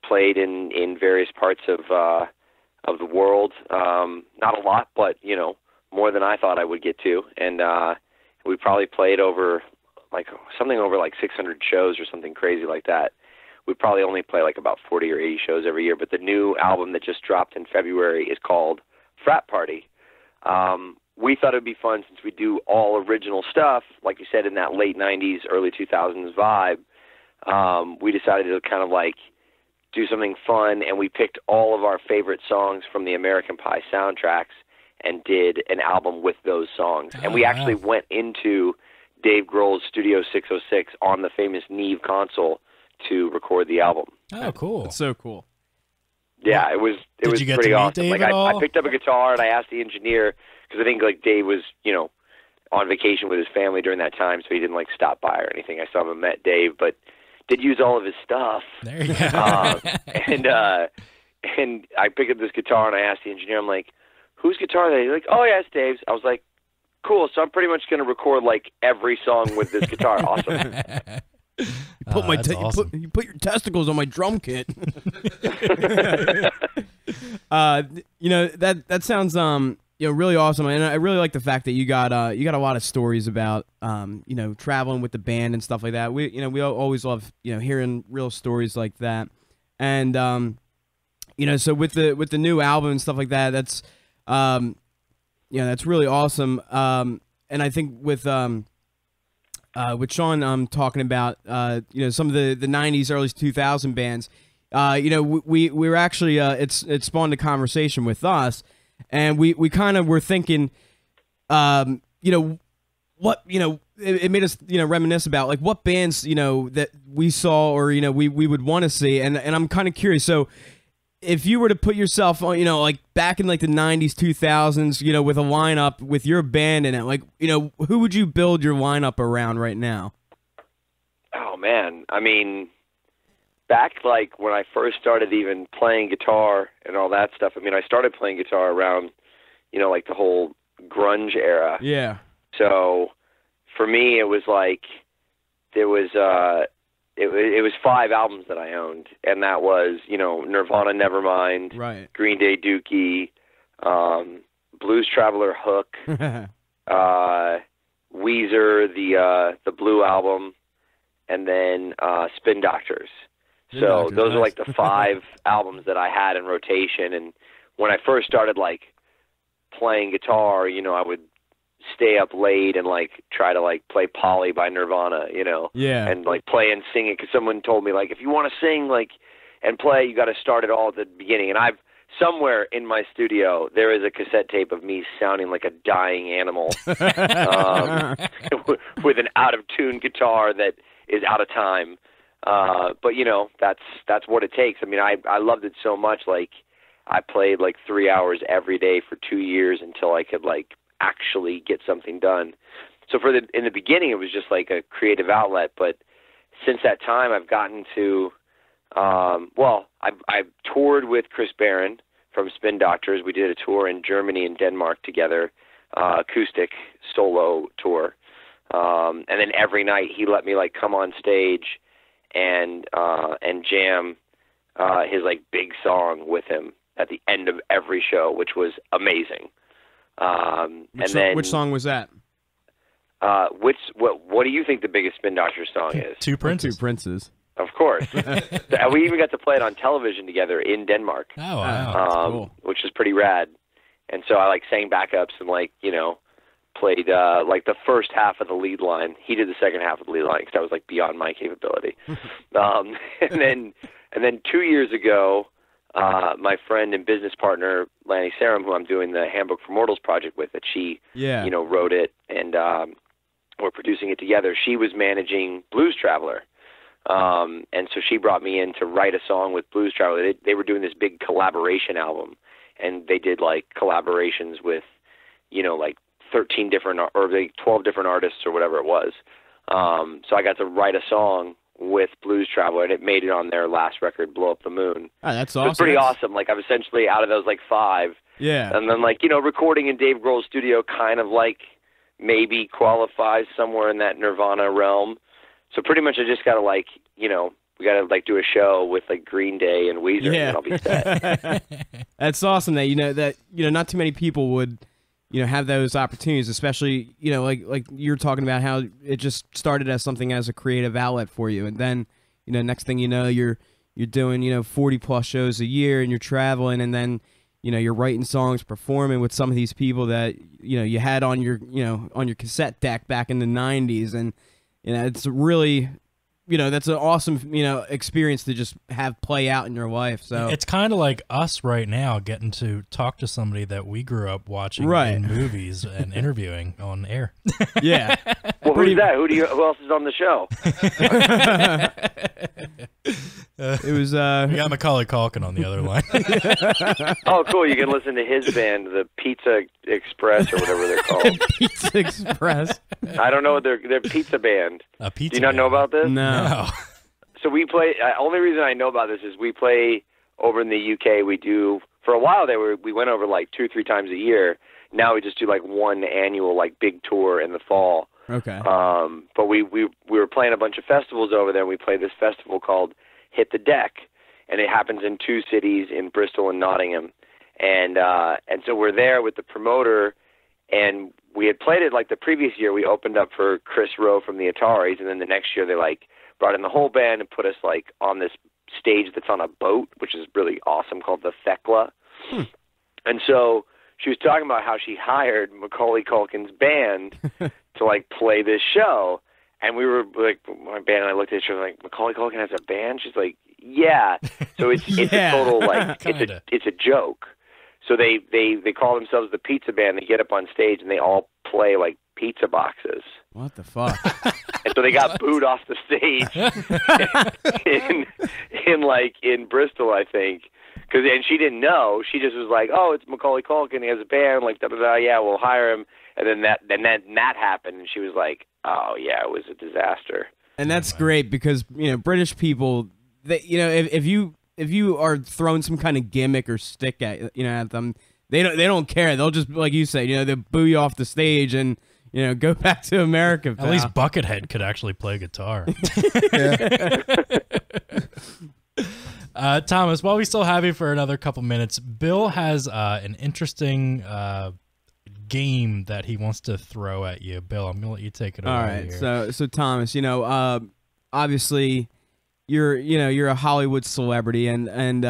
played in various parts of the world. Not a lot, but you know, more than I thought I would get to. And we probably played over something over 600 shows or something crazy like that. We probably only play like about 40 or 80 shows every year, but the new album that just dropped in February is called Frat Party. We thought it would be fun since we do all original stuff, like you said, in that late 90s, early 2000s vibe. We decided to kind of like do something fun, and we picked all of our favorite songs from the American Pie soundtracks and did an album with those songs. And we actually went into Dave Grohl's Studio 606 on the famous Neve console to record the album. Oh, cool. That's so cool. Yeah, it was Did you get pretty to meet awesome. Dave Like at all? I picked up a guitar and I asked the engineer, because I think like Dave was, you know, on vacation with his family during that time, so he didn't like stop by or anything. I still haven't met Dave, but did use all of his stuff. There you go. And I picked up this guitar and I asked the engineer, I'm like, whose guitar is that? He's like, oh yeah, it's Dave's. I was like, cool, so I'm pretty much going to record like every song with this guitar. Awesome. You put your testicles on my drum kit. You know, that sounds really awesome, and I really like the fact that you got a lot of stories about traveling with the band and stuff like that. We always love hearing real stories like that, and so with the new album and stuff like that, that's that's really awesome. And I think with Sean talking about some of the 90s, early 2000 bands, we were actually it spawned a conversation with us, and we kind of were thinking it made us reminisce about like what bands that we saw or we would want to see, and I'm kind of curious. So if you were to put yourself on, like back in like the 90s, 2000s, with a lineup with your band in it, like, who would you build your lineup around right now? Oh man. I mean, back like when I first started even playing guitar and all that stuff, I mean, I started playing guitar around, like the whole grunge era. Yeah. So for me, it was like, there was, it was 5 albums that I owned, and that was, Nirvana, Nevermind, right, Green Day, Dookie, Blues Traveler, Hook, Weezer, the Blue album, and then Spin Doctors. So those are like the 5 albums that I had in rotation. And when I first started like playing guitar, I would stay up late and like try to like play Polly by Nirvana, yeah, and like play and sing it, because someone told me like, if you want to sing like and play, you got to start it all at the beginning. And I've somewhere in my studio there is a cassette tape of me sounding like a dying animal with an out of tune guitar that is out of time. But that's what it takes. I mean, I loved it so much. Like I played like 3 hours every day for 2 years until I could like actually get something done. So in the beginning, it was just like a creative outlet. But since that time, I've gotten to, I've toured with Chris Barron from Spin Doctors. We did a tour in Germany and Denmark together, acoustic solo tour. And then every night he let me like come on stage and jam his like big song with him at the end of every show, which was amazing. Which song was that? What do you think the biggest Spin Doctors song is? Two Princes. Two Princes. Of course. We even got to play it on television together in Denmark. Oh, wow. Cool. Which is pretty rad. And so I like sang backups and like, played like the first half of the lead line. He did the second half of the lead line because that was like beyond my capability. And then 2 years ago, my friend and business partner Lanny Sarum, who I'm doing the Handbook for Mortals project with, that she wrote it, and we're producing it together. She was managing Blues Traveler. And so she brought me in to write a song with Blues Traveler. They were doing this big collaboration album, and they did like collaborations with, like 13 different or like 12 different artists or whatever it was. So I got to write a song with Blues Traveler, and it made it on their last record, Blow Up the Moon. Oh, that's so awesome. It's pretty awesome. Like, I'm essentially out of those like 5. Yeah. And then like, recording in Dave Grohl's studio kind of like maybe qualifies somewhere in that Nirvana realm. So pretty much I just got to like, we got to like do a show with like Green Day and Weezer, and I'll be set. That's awesome that, not too many people would, have those opportunities, especially, like you're talking about how it just started as something as a creative outlet for you. And then, next thing you know, you're doing, 40 plus shows a year, and you're traveling, and then, you're writing songs, performing with some of these people that, you had on your, on your cassette deck back in the 90s. And, it's really, that's an awesome, experience to just have play out in your life. So it's kind of like us right now getting to talk to somebody that we grew up watching in movies and interviewing on air. Yeah. Well, who's that? Who else is on the show? It was we got Macaulay Culkin on the other line. Oh, cool! You can listen to his band, the Pizza Express or whatever they're called. Pizza Express. I don't know what their pizza band. A pizza. Do you not know about this? No. So we play. Only reason I know about this is we play over in the UK. We do for a while there. We went over like 2 or 3 times a year. Now we just do like one annual like big tour in the fall. Okay. But we were playing a bunch of festivals over there. And we played this festival called Hit the Deck, and it happens in 2 cities, in Bristol and Nottingham. And so we're there with the promoter, and we had played it like the previous year. We opened up for Chris Rowe from the Ataris, and then the next year they like brought in the whole band and put us like on this stage that's on a boat, which is really awesome, called the Thekla. And so she was talking about how she hired Macaulay Culkin's band to like play this show. And we were like, my band and I looked at each other like, Macaulay Culkin has a band? She's like, yeah. So it's a total like it's a joke. So they call themselves the Pizza Band. They get up on stage and they all play like pizza boxes. What the fuck? And so they got booed off the stage in Bristol, I think. And she didn't know. She just was like, oh, it's Macaulay Culkin. He has a band. Like, da-da-da, yeah, we'll hire him. And then that happened, and she was like, oh, yeah, it was a disaster. And that's great because, British people, they, if you are throwing some kind of gimmick or stick at them, they don't care. They'll just, like you say, they boo you off the stage and, go back to America. At least Buckethead could actually play guitar. Thomas, while we still have you for another couple minutes, Bill has an interesting game that he wants to throw at you. Bill, I'm gonna let you take it over. All right, here. so Thomas, obviously you're a Hollywood celebrity, and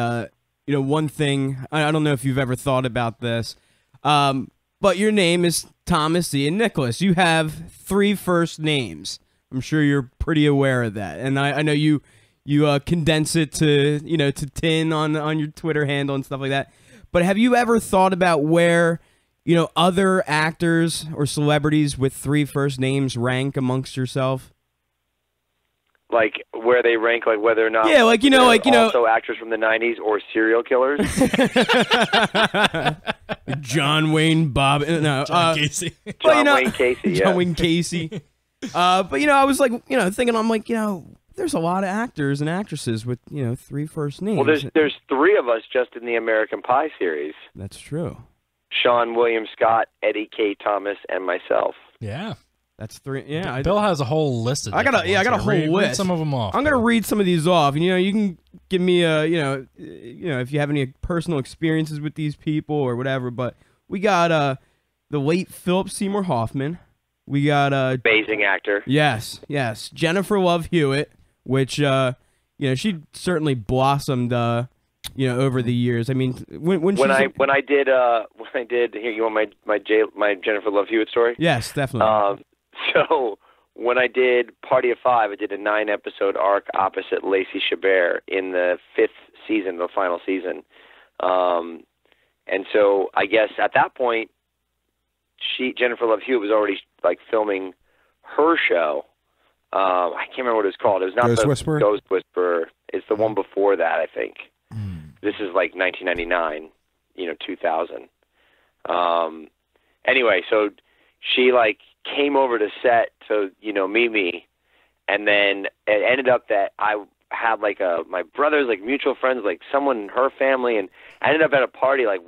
one thing I don't know if you've ever thought about this, but your name is Thomas Ian Nicholas. You have 3 first names. I'm sure you're pretty aware of that, and I know you condense it to to Tin on your Twitter handle and stuff like that. But have you ever thought about where other actors or celebrities with 3 first names rank amongst yourself? Like where they rank, like whether or not also actors from the 90s or serial killers. John Wayne Bob, no, John Casey. John Wayne Casey. John Wayne Casey. But I was like, thinking, I'm like, there's a lot of actors and actresses with 3 first names. Well, there's 3 of us just in the American Pie series. That's true. Sean William Scott, Eddie K. Thomas, and myself. Yeah. That's 3. Yeah, Bill has a whole list of. I got a whole list. Read some of them off. I'm gonna read some of these off, and you can give me if you have any personal experiences with these people or whatever. But we got the late Philip Seymour Hoffman. We got amazing actor. Yes. Jennifer Love Hewitt, which she certainly blossomed over the years. I mean, when I did here, you want my Jennifer Love Hewitt story? Yes, definitely. So when I did Party of Five, I did a 9-episode arc opposite Lacey Chabert in the 5th season, the final season. And so I guess at that point, Jennifer Love Hewitt was already like filming her show. I can't remember what it was called. It was not Ghost the Whisperer? Ghost Whisperer. It's the one before that, I think. This is like 1999, 2000. Anyway, so she like came over to set to, meet me, and then it ended up that I had like my brother's like mutual friends, like someone in her family, and I ended up at a party like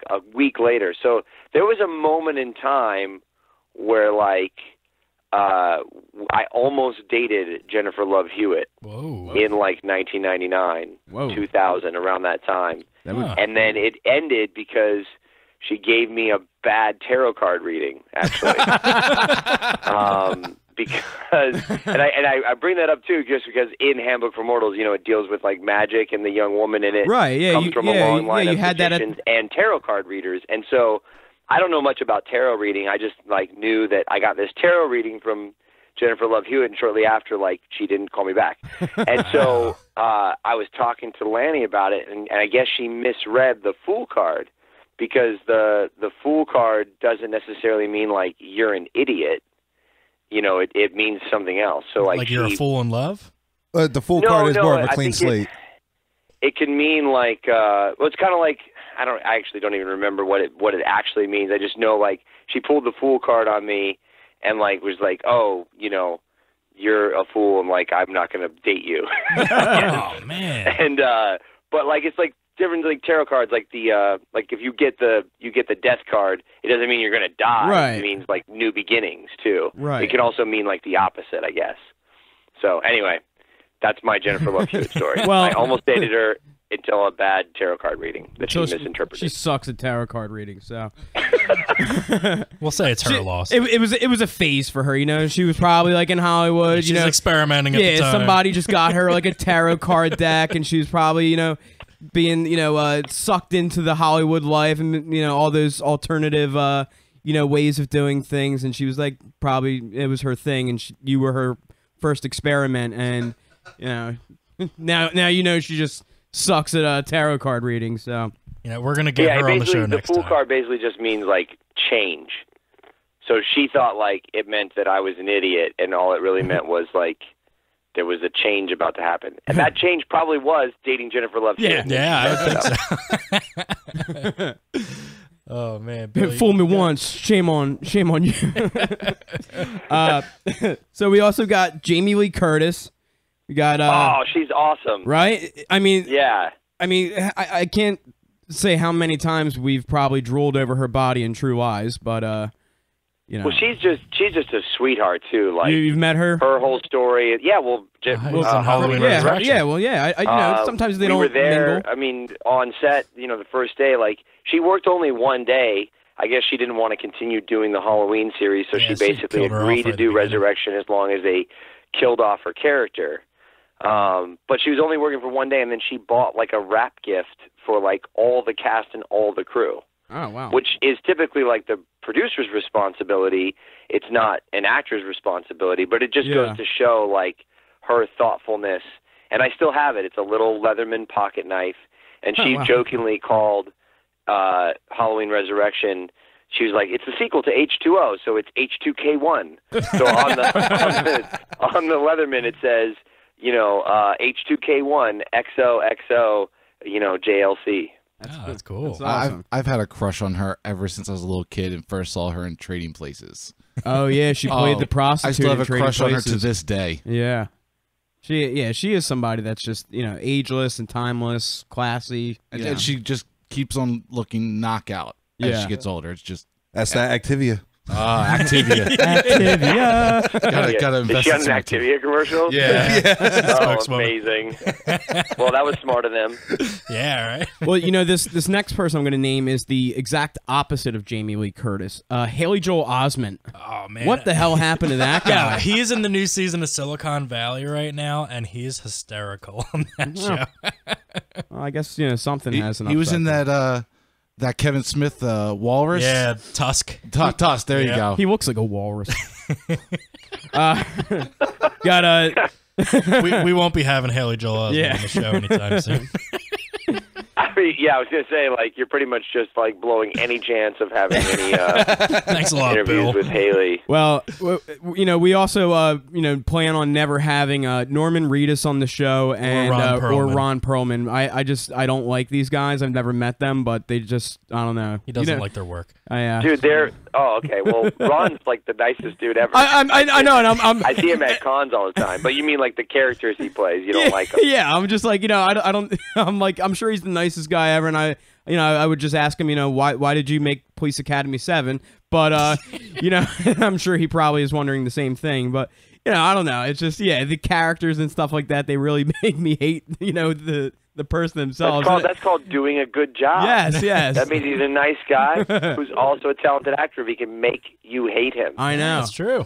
a week later. So there was a moment in time where like I almost dated Jennifer Love Hewitt. Whoa. In like 1999, 2000, around that time. And then it ended because she gave me a bad tarot card reading, actually. Because I bring that up too, just because in Handbook for Mortals, it deals with like magic, and the young woman in it comes from a long line of magicians and tarot card readers. And so I don't know much about tarot reading. I just like knew that I got this tarot reading from Jennifer Love Hewitt, and shortly after, like, she didn't call me back. And so I was talking to Lanny about it, and I guess she misread the Fool card, because the Fool card doesn't necessarily mean like you're an idiot. It means something else. So like you're a fool in love? The Fool card is more of a clean slate. It can mean like it's kind of like I actually don't even remember what it actually means. I just know like she pulled the Fool card on me and like was like, oh, you're a fool, and like I'm not going to date you. Oh man. And but like it's like different like tarot cards, like the like if you get the death card, it doesn't mean you're going to die. Right. It means like new beginnings too. Right. It can also mean like the opposite, I guess. So anyway, that's my Jennifer Love Hewitt story. Well, I almost dated her until a bad tarot card reading that she misinterpreted. She sucks at tarot card reading, so we'll say it's her loss. It was a phase for her, She was probably like in Hollywood, She's experimenting at the time. Somebody just got her like a tarot card deck, and she was probably, being, sucked into the Hollywood life and, all those alternative, ways of doing things, and she was like, probably it was her thing, and you were her first experiment, and, now she just sucks at tarot card reading, so we're gonna get her on the show next time. The Fool card basically just means like change. So she thought like it meant that I was an idiot, and all it really meant was like there was a change about to happen, and that change probably was dating Jennifer Love Hewitt. I think so. Oh man, Billy, fool me once, shame on you. So we also got Jamie Lee Curtis. We got she's awesome. Right? I mean, yeah. I can't say how many times we've probably drooled over her body in True Lies, but Well, she's just a sweetheart too. Like you've met her. Her whole story. Yeah. Well, Halloween Resurrection. Yeah. Well, yeah. I sometimes they don't. We were there. Mingle. I mean, on set. The first day, like she worked only one day. I guess she didn't want to continue doing the Halloween series, so she basically agreed to do Resurrection as long as they killed off her character. But she was only working for one day, and then she bought like a wrap gift for like all the cast and all the crew. Oh, wow. Which is typically like the producer's responsibility. It's not an actor's responsibility, but it just goes to show like her thoughtfulness. And I still have it. It's a little Leatherman pocket knife, and she jokingly called Halloween Resurrection. She was like, "It's the sequel to H2O, so it's H2K1." So on the Leatherman it says, H2K1 XOXO, JLC. That's cool. That's awesome. I've had a crush on her ever since I was a little kid and first saw her in Trading Places. Oh yeah, she played the prostitute. I still have in a Trading crush Places. on her to this day. Yeah. She is somebody that's just, ageless and timeless, classy. And she just keeps on looking knockout as she gets older. It's just that's that Activia. Activia. Activia. Gotta invest. Is she on an Activia commercial? Yeah. Oh, amazing. Well, that was smart of them. Yeah, right. Well, this next person I'm going to name is the exact opposite of Jamie Lee Curtis. Haley Joel Osment. Oh man, what the hell happened to that guy? Yeah, he is in the new season of Silicon Valley right now, and he is hysterical on that show. Well, I guess something has an. He was in upside that Kevin Smith walrus. Yeah, Tusk. Tusk. There you go. He looks like a walrus. Got a. we won't be having Haley Joel Osment on the show anytime soon. I mean, yeah, I was gonna say, like, you're pretty much just like blowing any chance of having any Thanks a lot, interviews Bill. with Haley. Well, we also plan on never having Norman Reedus on the show and or Ron Perlman. I don't like these guys. I've never met them, but they just, I don't know. He doesn't like their work. Dude, they're okay. Well, Ron's like the nicest dude ever. I know, and I see him at cons all the time. But you mean like the characters he plays? You don't like him? Yeah, I'm just like, I don't. I'm like, I'm sure he's the nicest guy ever, and I would just ask him, why did you make Police Academy 7? But I'm sure he probably is wondering the same thing. But I don't know. It's just the characters and stuff like that. They really make me hate the person themselves. That's called doing a good job. Yes. That means he's a nice guy who's also a talented actor. If he can make you hate him. I know. That's true.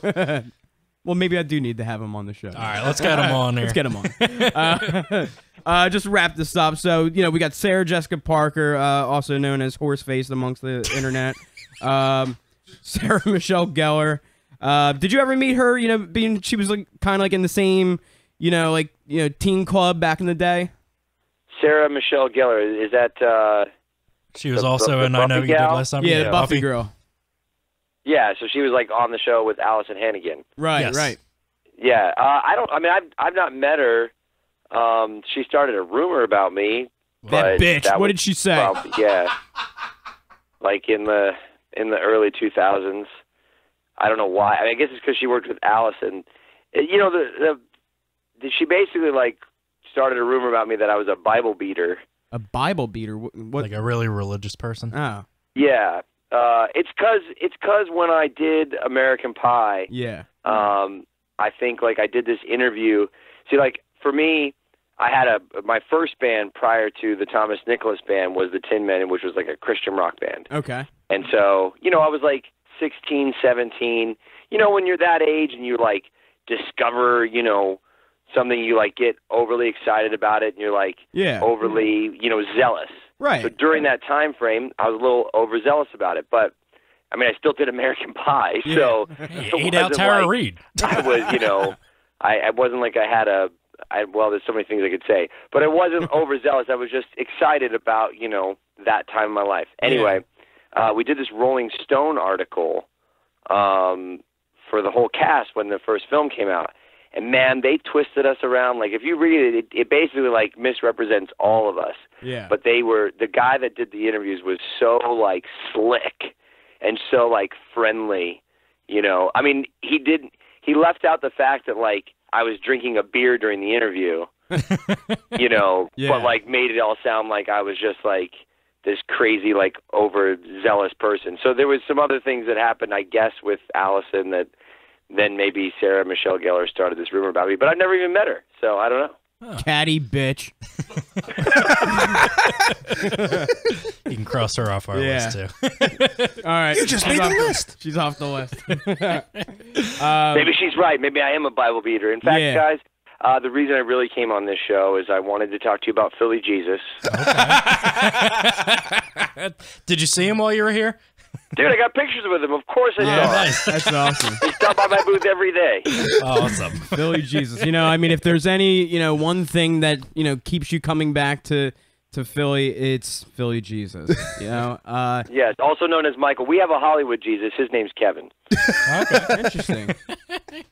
Well, maybe I do need to have him on the show. All right, let's get him on here. Let's get him on. Just wrap this up. So, we got Sarah Jessica Parker, also known as Horseface amongst the internet. Sarah Michelle Gellar. Did you ever meet her? She was like kind of like in the same, teen club back in the day. Sarah Michelle Gellar, is that? She was also in I Know You Did Last Time. Yeah, the Buffy girl. Yeah, so she was like on the show with Allison Hannigan. Right, Yes. right. Yeah, I've not met her. She started a rumor about me. That bitch. What did she say? Yeah, like in the early 2000s. I don't know why. I guess it's because she worked with Allison. She basically like started a rumor about me that I was a Bible beater. A Bible beater? What? Like a really religious person. Oh. Yeah. It's cause when I did American Pie. Yeah. I think like I did this interview. See, like for me, I had my first band prior to the Thomas Nicholas band was the Tin Men, which was like a Christian rock band. Okay. And so, I was like 16, 17. When you're that age and you like discover, something, you like get overly excited about it and you're like overly, zealous. Right. So during that time frame, I was a little overzealous about it, but I mean, I still did American Pie, so you ate out Tara Reid. I was, I wasn't like I had well, there's so many things I could say, but I wasn't overzealous. I was just excited about, that time in my life. Anyway, we did this Rolling Stone article for the whole cast when the first film came out. And man, they twisted us around. Like if you read it, it basically like misrepresents all of us. Yeah. But the guy that did the interviews was so like slick and so like friendly, I mean, he left out the fact that like I was drinking a beer during the interview, but like made it all sound like I was just like this crazy, like overzealous person. So there was some other things that happened, I guess, with Allison that then maybe Sarah Michelle Gellar started this rumor about me, but I've never even met her, so I don't know. Oh. Catty bitch. You can cross her off our list too. All right, you just made the list. She's off the list. Maybe she's right. Maybe I am a Bible beater. In fact, guys, the reason I really came on this show is I wanted to talk to you about Philly Jesus. Okay. Did you see him while you were here? Dude, I got pictures with him. Of course I saw him. Nice. That's awesome. He stopped by my booth every day. Awesome. Philly Jesus. I mean, if there's any, one thing that, keeps you coming back to Philly, it's Philly Jesus. Yes, also known as Michael. We have a Hollywood Jesus. His name's Kevin. Okay, interesting.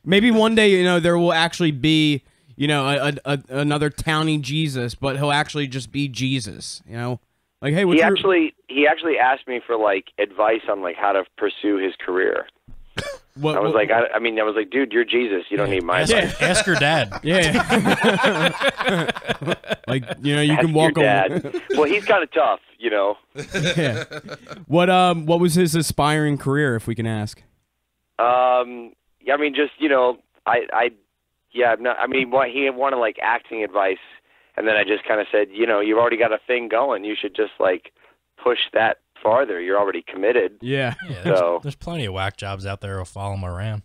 Maybe one day, there will actually be, another towny Jesus, but he'll actually just be Jesus, Like, hey, he actually asked me for like advice on like how to pursue his career. I was like, dude, you're Jesus. You don't need my advice. Ask your dad. Yeah. Like, you Ask can walk your dad. Well, he's kind of tough, Yeah. What was his aspiring career, if we can ask? I mean, just he wanted like acting advice. And then I just kind of said, you've already got a thing going. You should just like push that farther. You're already committed. Yeah. There's plenty of whack jobs out there who'll follow him around.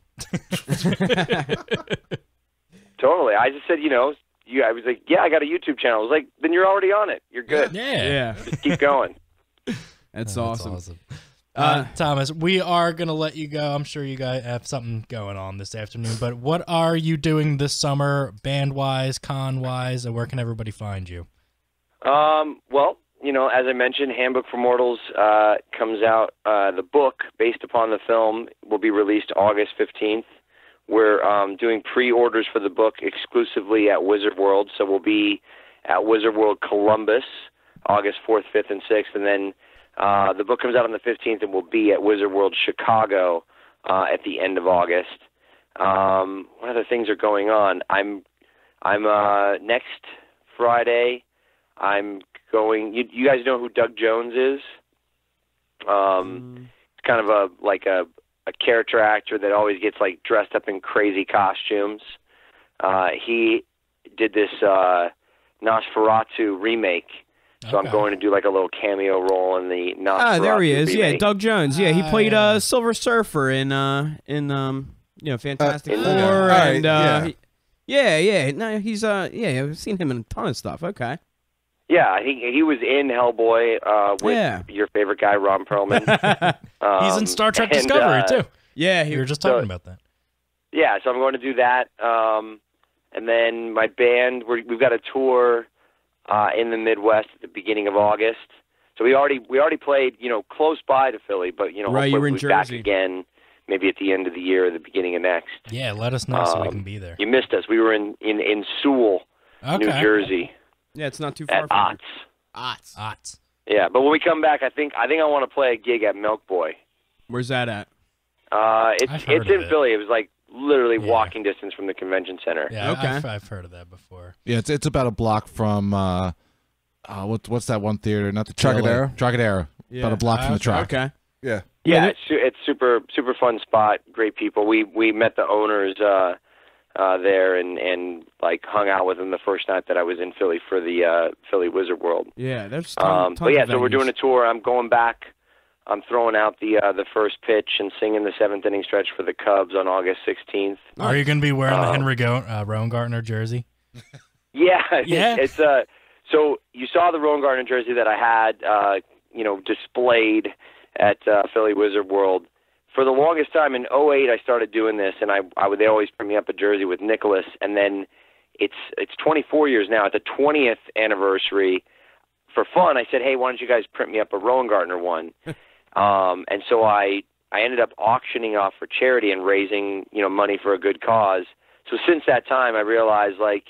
Totally. I just said, I was like, I got a YouTube channel. I was like, then you're already on it. You're good. Yeah. Just keep going. That's awesome. Thomas, we are going to let you go. I'm sure you guys have something going on this afternoon, but what are you doing this summer, band-wise, con-wise, and where can everybody find you? Well, you know, as I mentioned, Handbook for Mortals comes out. The book, based upon the film, will be released August 15th. We're doing pre-orders for the book exclusively at Wizard World, so we'll be at Wizard World Columbus, August 4th, 5th, and 6th, and then the book comes out on the 15th and will be at Wizard World Chicago at the end of August. What other things are going on? I'm next Friday. I'm going. You guys know who Doug Jones is? It's kind of a character actor that always gets like dressed up in crazy costumes. He did this Nosferatu remake. So I'm going to do like a little cameo role in the Nosferatu Ah, there he is. remake. Yeah, Doug Jones. Yeah, he played Silver Surfer in Fantastic Four, and no, he's I've seen him in a ton of stuff. Okay. Yeah, he was in Hellboy with your favorite guy, Ron Perlman. He's in Star Trek Discovery too. Yeah, we were just talking about that. Yeah, so I'm going to do that, and then my band. We've got a tour in the Midwest at the beginning of August. So we already played, close by to Philly, but right, hopefully you were in we'll be back Jersey again, maybe at the end of the year or the beginning of next. Yeah, let us know so we can be there. You missed us. We were in Sewell, New Jersey. Yeah, it's not too far at from Otts. Yeah, but when we come back, I think I want to play a gig at Milk Boy. Where's that at? It's in Philly. It was like literally walking distance from the convention center. Yeah, okay. I've heard of that before. Yeah, it's about a block from what's that one theater? Not the Trocadero. Trocadero. Yeah. About a block from the Troc. Okay. Yeah. Yeah, it's super fun spot. Great people. We met the owners there and like hung out with them the first night that I was in Philly for the Philly Wizard World. Yeah, there's but yeah, so we're doing a tour. I'm going back. I'm throwing out the first pitch and singing the 7th inning stretch for the Cubs on August 16th. Are you going to be wearing the Henry Rowengartner jersey? Yeah, yeah. It's so you saw the Rowengartner jersey that I had, displayed at Philly Wizard World. For the longest time in 2008, I started doing this, and they always print me up a jersey with Nicholas, and then it's 24 years now. At the 20th anniversary, for fun, I said, hey, why don't you guys print me up a Rowengartner one? And so I ended up auctioning off for charity and raising, money for a good cause. So since that time, I realized like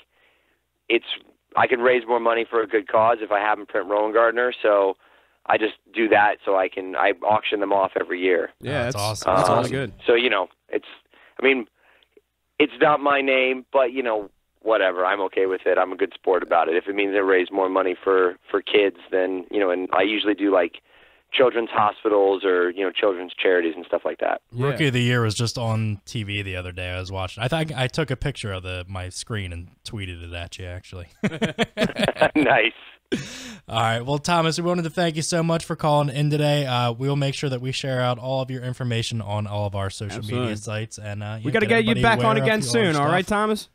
I could raise more money for a good cause if I have them print Rowengartner. So I just do that so I auction them off every year. Yeah, that's awesome. That's really good. So, it's not my name, but, whatever. I'm okay with it. I'm a good sport about it. If it means I raise more money for kids, then, and I usually do like children's hospitals or, children's charities and stuff like that. Yeah. Rookie of the Year was just on TV the other day. I was watching. I took a picture of my screen and tweeted it at you, actually. Nice. All right. Well, Thomas, we wanted to thank you so much for calling in today. We'll make sure that we share out all of your information on all of our social media sites. And we got to get you back on again soon. All right, Thomas?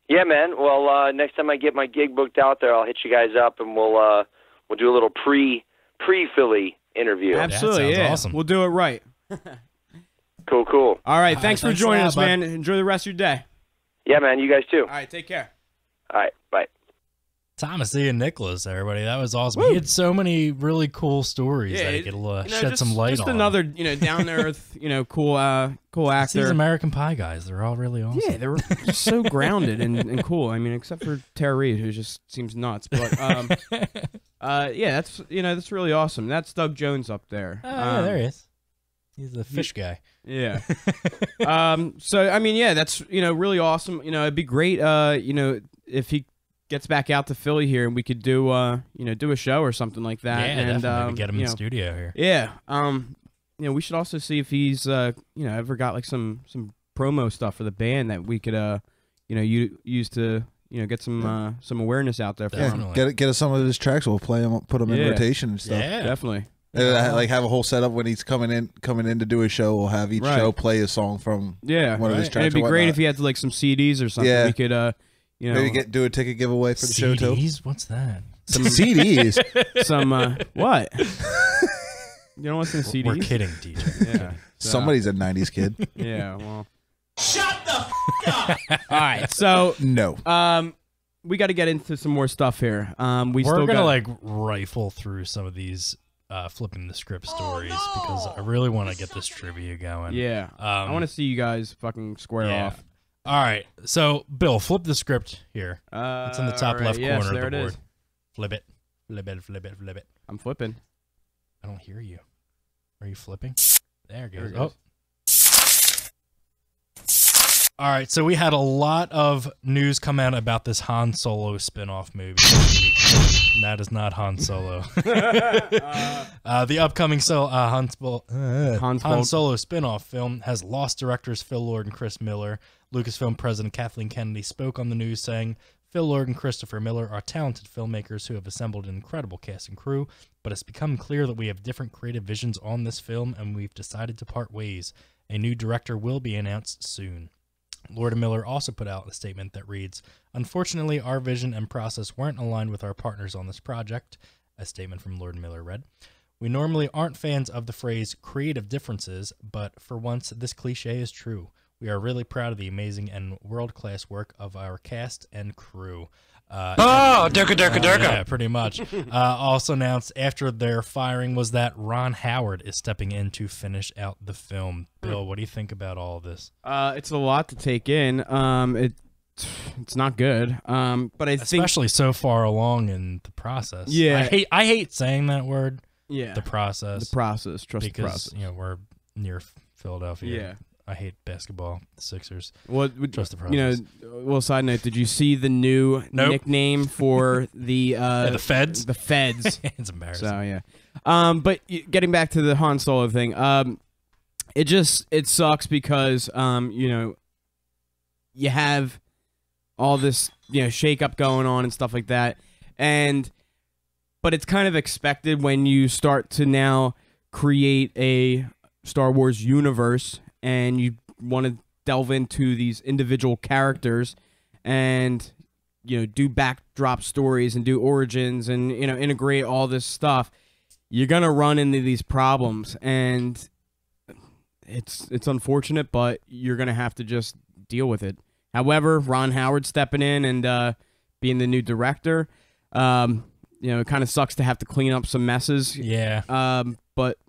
Yeah, man. Well, next time I get my gig booked out there, I'll hit you guys up and we'll do a little pre-Philly interview. Absolutely, yeah. Awesome. We'll do it right. Cool. All right, thanks for joining us, bud. man. Enjoy the rest of your day. Yeah, man. You guys too. All right, take care. All right, bye. Thomas Ian Nicholas, everybody. That was awesome. He had so many really cool stories that he could shed some light on. Just another, down to earth, cool actor. These American Pie guys, they're all really awesome. Yeah, they're just so grounded and cool. I mean, except for Tara Reid, who just seems nuts. But yeah, that's really awesome. That's Doug Jones up there. Yeah, there he is. He's the fish guy. Yeah. So I mean, yeah, that's really awesome. It'd be great, if he gets back out to Philly here and we could do a show or something like that. Yeah, and definitely get him in the studio here. Yeah. We should also see if he's ever got like some promo stuff for the band that we could use to get some awareness out there for him. Get us some of his tracks. We'll play them, put them in rotation and stuff. Yeah, definitely. Like have a whole setup when he's coming in to do a show. We'll have each show play a song from one of his tracks. And it'd be great if he had like some CDs or something. Yeah. We could maybe do a ticket giveaway for the show too. CDs? What's that? Some CDs. Some what? You don't listen to CDs? We're kidding, DJ. Yeah. Somebody's a '90s kid. Yeah. Well. Shut the f up. All right. So No. we got to get into some more stuff here. We're still gonna like rifle through some of these flipping the script stories because I really want to get this trivia going. Yeah. I want to see you guys fucking square off. All right. So, Bill, flip the script here. It's in the top left corner of the board. Flip it. Flip it. Flip it. Flip it. I'm flipping. I don't hear you. Are you flipping? There it goes. Oh. All right, so we had a lot of news come out about this Han Solo spin-off movie this week. And that is not Han Solo. The upcoming Han Solo spin-off film has lost directors Phil Lord and Chris Miller. Lucasfilm president Kathleen Kennedy spoke on the news saying, Phil Lord and Christopher Miller are talented filmmakers who have assembled an incredible cast and crew, but it's become clear that we have different creative visions on this film, and we've decided to part ways. A new director will be announced soon. Lord and Miller also put out a statement that reads, Unfortunately, our vision and process weren't aligned with our partners on this project. A statement from Lord and Miller read, We normally aren't fans of the phrase creative differences, but for once, this cliche is true. We are really proud of the amazing and world-class work of our cast and crew. Yeah, pretty much. Also announced after their firing was that Ron Howard is stepping in to finish out the film. Bill, what do you think about all of this? It's a lot to take in. It's not good. But I think especially so far along in the process. Yeah, I hate saying that word. Yeah, the process. The process. Trust because, the process. You know, we're near Philadelphia. Yeah. I hate basketball. The Sixers. Trust the process. You know, well, side note, did you see the new nickname for the the Feds? The Feds. It's embarrassing. So yeah. But getting back to the Han Solo thing, it sucks because you know, you have all this, you know, shakeup going on and stuff like that, but it's kind of expected when you start to now create a Star Wars universe and you want to delve into these individual characters and, you know, do backdrop stories and do origins and, you know, integrate all this stuff, you're going to run into these problems, and it's unfortunate, but you're going to have to just deal with it. However, Ron Howard stepping in and being the new director, you know, it kind of sucks to have to clean up some messes. Yeah. But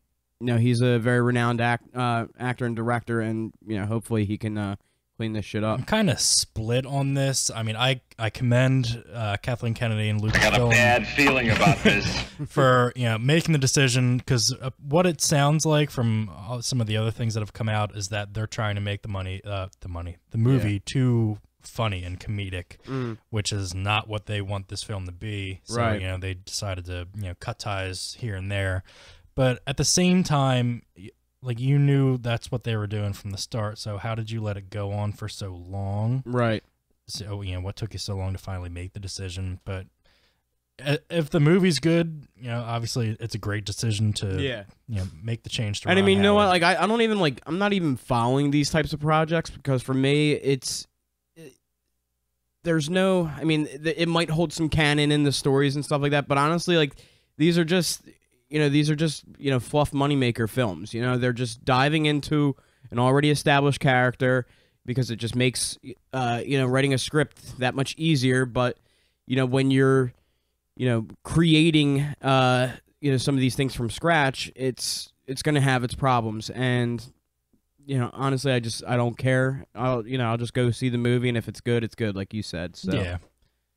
you know, he's a very renowned actor and director, and you know, hopefully he can clean this shit up. I'm kind of split on this. I mean, I commend Kathleen Kennedy and Lucasfilm. I got a bad feeling about this for, you know, making the decision, because what it sounds like from some of the other things that have come out is that they're trying to make the movie too funny and comedic, which is not what they want this film to be. So, right. You know, they decided to, you know, cut ties here and there. But at the same time, like, you knew that's what they were doing from the start. So how did you let it go on for so long? Right. So, you know, what took you so long to finally make the decision? But if the movie's good, you know, obviously it's a great decision to, you know, make the change to. And I mean, you know what? Like, I don't even I'm not even following these types of projects, because for me, there's no. I mean, it might hold some canon in the stories and stuff like that, but honestly, like, these are just. You know, fluff moneymaker films. You know, they're just diving into an already established character because it just makes, you know, writing a script that much easier. But, you know, when you're, you know, creating, you know, some of these things from scratch, it's going to have its problems. And, you know, honestly, I don't care. I'll just go see the movie, and if it's good, it's good, like you said. So, yeah.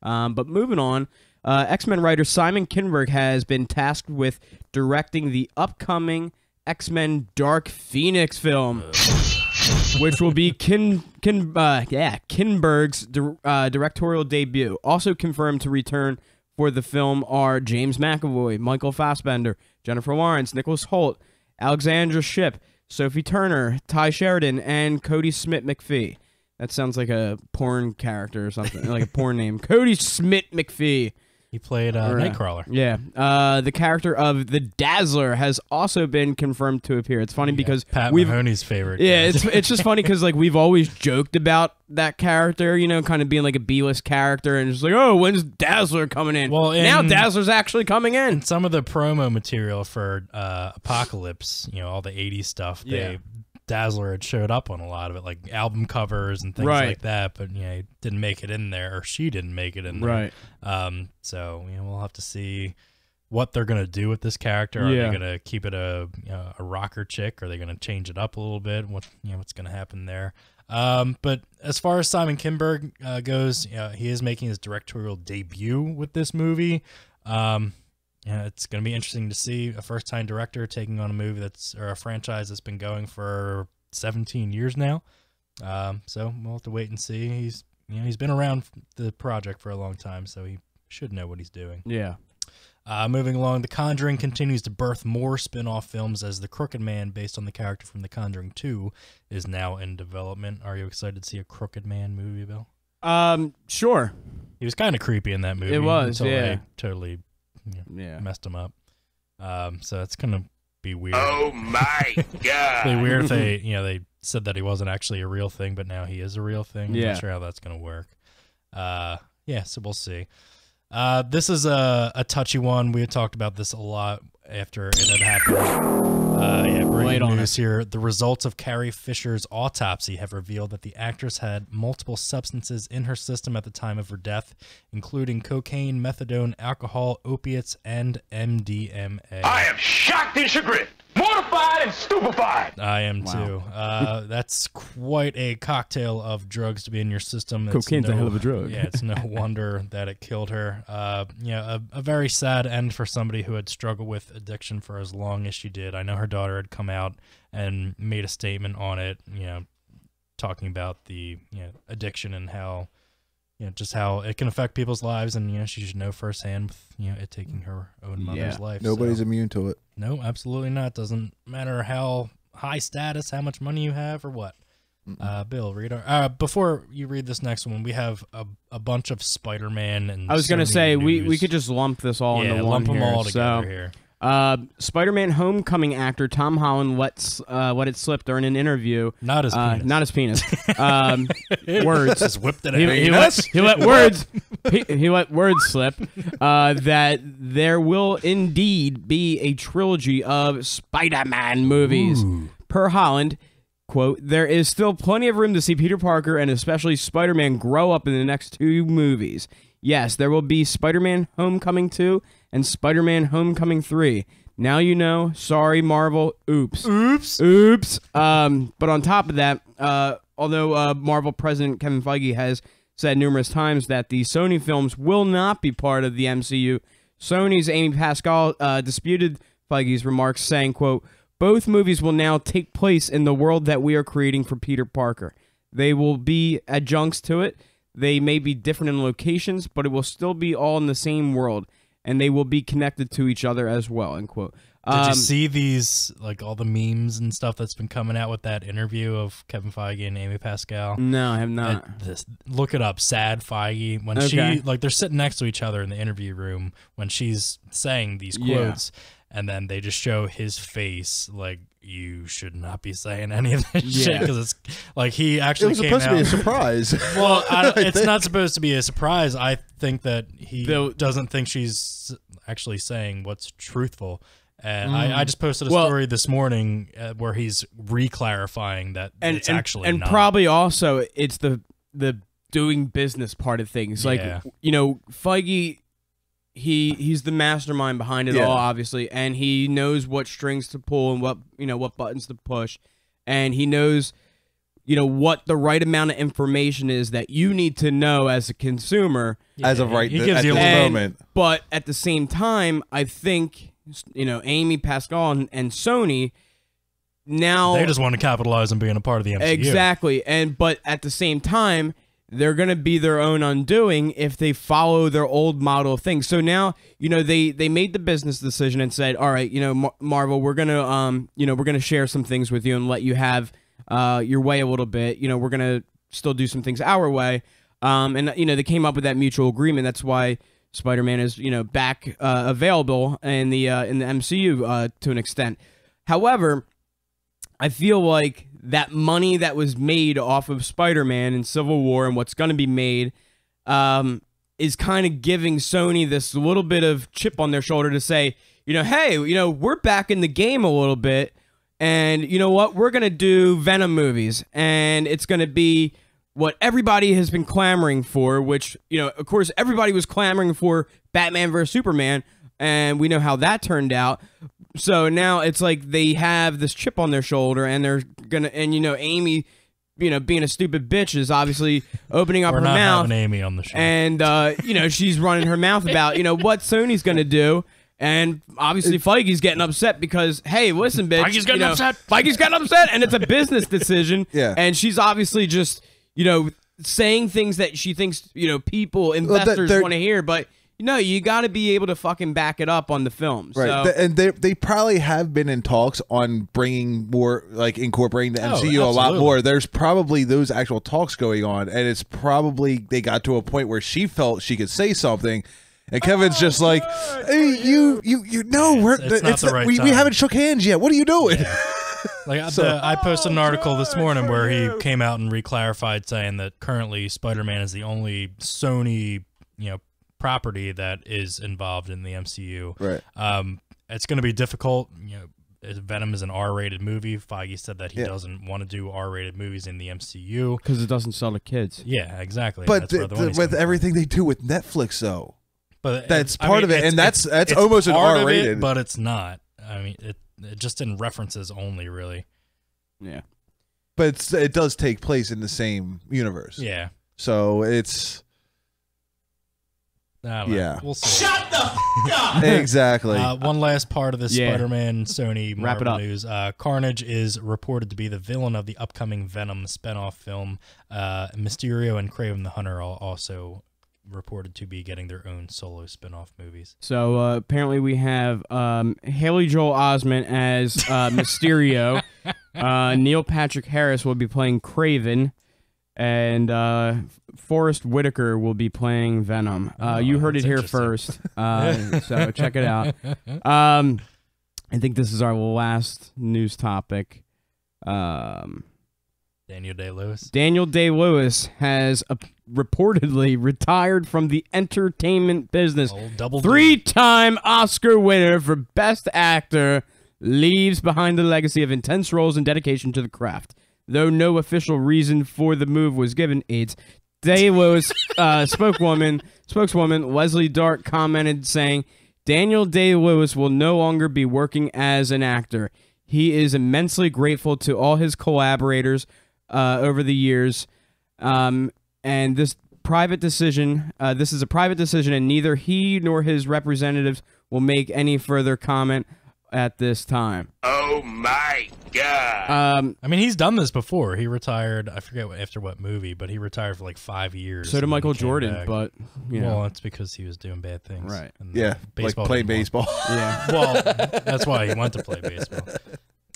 But moving on. X-Men writer Simon Kinberg has been tasked with directing the upcoming X-Men Dark Phoenix film, which will be Kinberg's directorial debut. Also confirmed to return for the film are James McAvoy, Michael Fassbender, Jennifer Lawrence, Nicholas Hoult, Alexandra Shipp, Sophie Turner, Ty Sheridan, and Cody Smith-McPhee. That sounds like a porn character or something, like a porn name. Cody Smith-McPhee. He played Nightcrawler. Yeah. The character of the Dazzler has also been confirmed to appear. It's funny because Pat Mahoney's favorite. Yeah, it's just funny because like we've always joked about that character, you know, kind of being like a B-list character, and it's like, oh, when's Dazzler coming in? Well, now Dazzler's actually coming in. And some of the promo material for Apocalypse, you know, all the '80s stuff, Dazzler had showed up on a lot of it, like album covers and things like that, but you know, he didn't make it in there, or she didn't make it in there. Right. So you know, we'll have to see what they're gonna do with this character. Are they gonna keep it a rocker chick? Are they gonna change it up a little bit? What's gonna happen there? But as far as Simon Kinberg goes, he is making his directorial debut with this movie. It's going to be interesting to see a first-time director taking on a movie or a franchise that's been going for 17 years now. So we'll have to wait and see. He's been around the project for a long time, so he should know what he's doing. Yeah. Moving along, The Conjuring continues to birth more spin-off films as The Crooked Man, based on the character from The Conjuring 2, is now in development. Are you excited to see a Crooked Man movie, Bill? Sure. He was kind of creepy in that movie. It was, until they totally messed him up. So it's gonna be weird. Oh my god! It'll be weird if they said that he wasn't actually a real thing, but now he is a real thing. I'm not sure how that's gonna work. So we'll see. This is a touchy one. We had talked about this a lot after it had happened. Breaking news here. The results of Carrie Fisher's autopsy have revealed that the actress had multiple substances in her system at the time of her death, including cocaine, methadone, alcohol, opiates, and MDMA. I am shocked and chagrined, mortified and stupefied. I am too. That's quite a cocktail of drugs to be in your system. Cocaine's a hell of a drug. Yeah, it's no wonder that it killed her. A very sad end for somebody who had struggled with addiction for as long as she did. I know her daughter had come out and made a statement on it, talking about the addiction and how just how it can affect people's lives, and she should know firsthand with it taking her own mother's life. Nobody's immune to it. No, absolutely not. Doesn't matter how high status, how much money you have, or what. Bill, read our. Before you read this next one, we have a bunch of Spider-Man and. I was going to say news. we could just lump this all into one. Lump them all together here. Spider-Man Homecoming actor Tom Holland let it slip during an interview. Not his penis. Not his penis. Words. Just whipped it out. He let words. He let words slip. That there will indeed be a trilogy of Spider-Man movies. Ooh. Per Holland, quote, "There is still plenty of room to see Peter Parker and especially Spider-Man grow up in the next 2 movies. Yes, there will be Spider-Man Homecoming 2 and Spider-Man Homecoming 3. Now you know. Sorry, Marvel. Oops. But on top of that, although Marvel President Kevin Feige has said numerous times that the Sony films will not be part of the MCU, Sony's Amy Pascal disputed Feige's remarks, saying, quote, "Both movies will now take place in the world that we are creating for Peter Parker. They will be adjuncts to it. They may be different in locations, but it will still be all in the same world, and they will be connected to each other as well," end quote. Did you see these, like all the memes and stuff that's been coming out with that interview of Kevin Feige and Amy Pascal? No, I have not. Look it up, Sad Feige. When she, like, they're sitting next to each other in the interview room when she's saying these quotes, and then they just show his face, like, you should not be saying any of this shit, because it's like he actually came out. It was supposed to be a surprise. Well, it's not supposed to be a surprise. I think that he doesn't think she's actually saying what's truthful. And I just posted a story this morning where he's re-clarifying that it's actually and not. Probably also it's the doing business part of things. Like, Feige, he's the mastermind behind it all, obviously, and he knows what strings to pull and what buttons to push, and he knows what the right amount of information is that you need to know as a consumer as of right he gives you a moment. But at the same time, I think Amy Pascal and Sony now they just want to capitalize on being a part of the MCU. Exactly, but at the same time, they're going to be their own undoing if they follow their old model of things. So now, they made the business decision and said, all right, Marvel, we're going to share some things with you and let you have your way a little bit. We're going to still do some things our way. And they came up with that mutual agreement. That's why Spider-Man is, you know, back available in the MCU to an extent. However, I feel like that money that was made off of Spider-Man and Civil War and what's going to be made is kind of giving Sony this little bit of chip on their shoulder to say, you know, hey, you know, we're back in the game a little bit, and you know what? We're going to do Venom movies, and it's going to be what everybody has been clamoring for, which, you know, of course, everybody was clamoring for Batman vs. Superman, and we know how that turned out. So now it's like they have this chip on their shoulder, and they're gonna, and you know, Amy, you know, being a stupid bitch is obviously opening up her mouth. We're not having Amy on the show, and you know, she's running her mouth about, you know, what Sony's gonna do, and obviously Feige's getting upset because, hey, listen, bitch, Feige's getting upset. Feige's getting upset, and it's a business decision. Yeah, and she's obviously just, you know, saying things that she thinks, you know, people, investors want to hear, but. No, you got to be able to fucking back it up on the films. Right. So. And they probably have been in talks on bringing more, like incorporating the MCU a lot more. There's probably those actual talks going on, and it's probably they got to a point where she felt she could say something, and Kevin's just like, hey, you know, we haven't shook hands yet. What are you doing? Yeah. Like I posted an article this morning where he came out and reclarified saying that currently Spider-Man is the only Sony, you know, property that is involved in the MCU. Right. It's going to be difficult. You know, Venom is an R-rated movie. Feige said that he doesn't want to do R-rated movies in the MCU because it doesn't sell to kids. Yeah, exactly. But with everything they do with Netflix, though, but that's part of it, and that's almost an R-rated. But it's not. I mean, it just in references only, really. Yeah. But it does take place in the same universe. Yeah. So it's. Yeah, we'll see. Shut the f up! Exactly. One last part of the Spider-Man Sony Marvel news. Carnage is reported to be the villain of the upcoming Venom spinoff film. Mysterio and Kraven the Hunter are also reported to be getting their own solo spinoff movies. So apparently we have Haley Joel Osment as Mysterio. Neil Patrick Harris will be playing Kraven. And Forrest Whitaker will be playing Venom. You heard it here first, so check it out. I think this is our last news topic. Daniel Day-Lewis. Daniel Day-Lewis has reportedly retired from the entertainment business. Three-time Oscar winner for Best Actor leaves behind a legacy of intense roles and dedication to the craft. Though no official reason for the move was given, Day-Lewis spokeswoman Leslie Dark commented saying, Daniel Day-Lewis will no longer be working as an actor. He is immensely grateful to all his collaborators over the years, and this is a private decision, and neither he nor his representatives will make any further comment at this time. Oh my God. I mean, he's done this before. He retired, I forget after what movie, but he retired for like 5 years. So did Michael Jordan, but you know. Well, it's because he was doing bad things. Right. Yeah, like playing baseball. Yeah. Well, that's why he went to play baseball.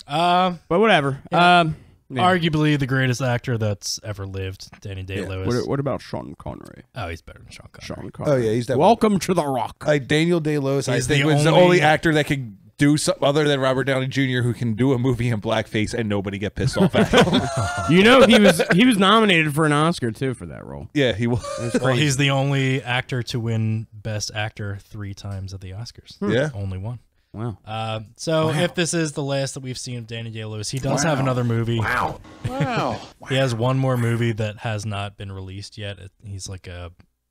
But whatever. Yeah. Arguably the greatest actor that's ever lived, Danny Day-Lewis. Yeah. What about Sean Connery? Oh, he's better than Sean Connery. Oh, yeah, he's definitely. Welcome to the Rock. Daniel Day-Lewis, I think, was the only actor that could do something other than Robert Downey Jr., who can do a movie in blackface and nobody get pissed off at him. You know, he was nominated for an Oscar too for that role. Yeah, he was. Well, he's the only actor to win Best Actor 3 times at the Oscars. Yeah, only one. Wow. So if this is the last that we've seen of Danny Day-Lewis, he does have another movie. Wow. He has one more movie that has not been released yet. He's like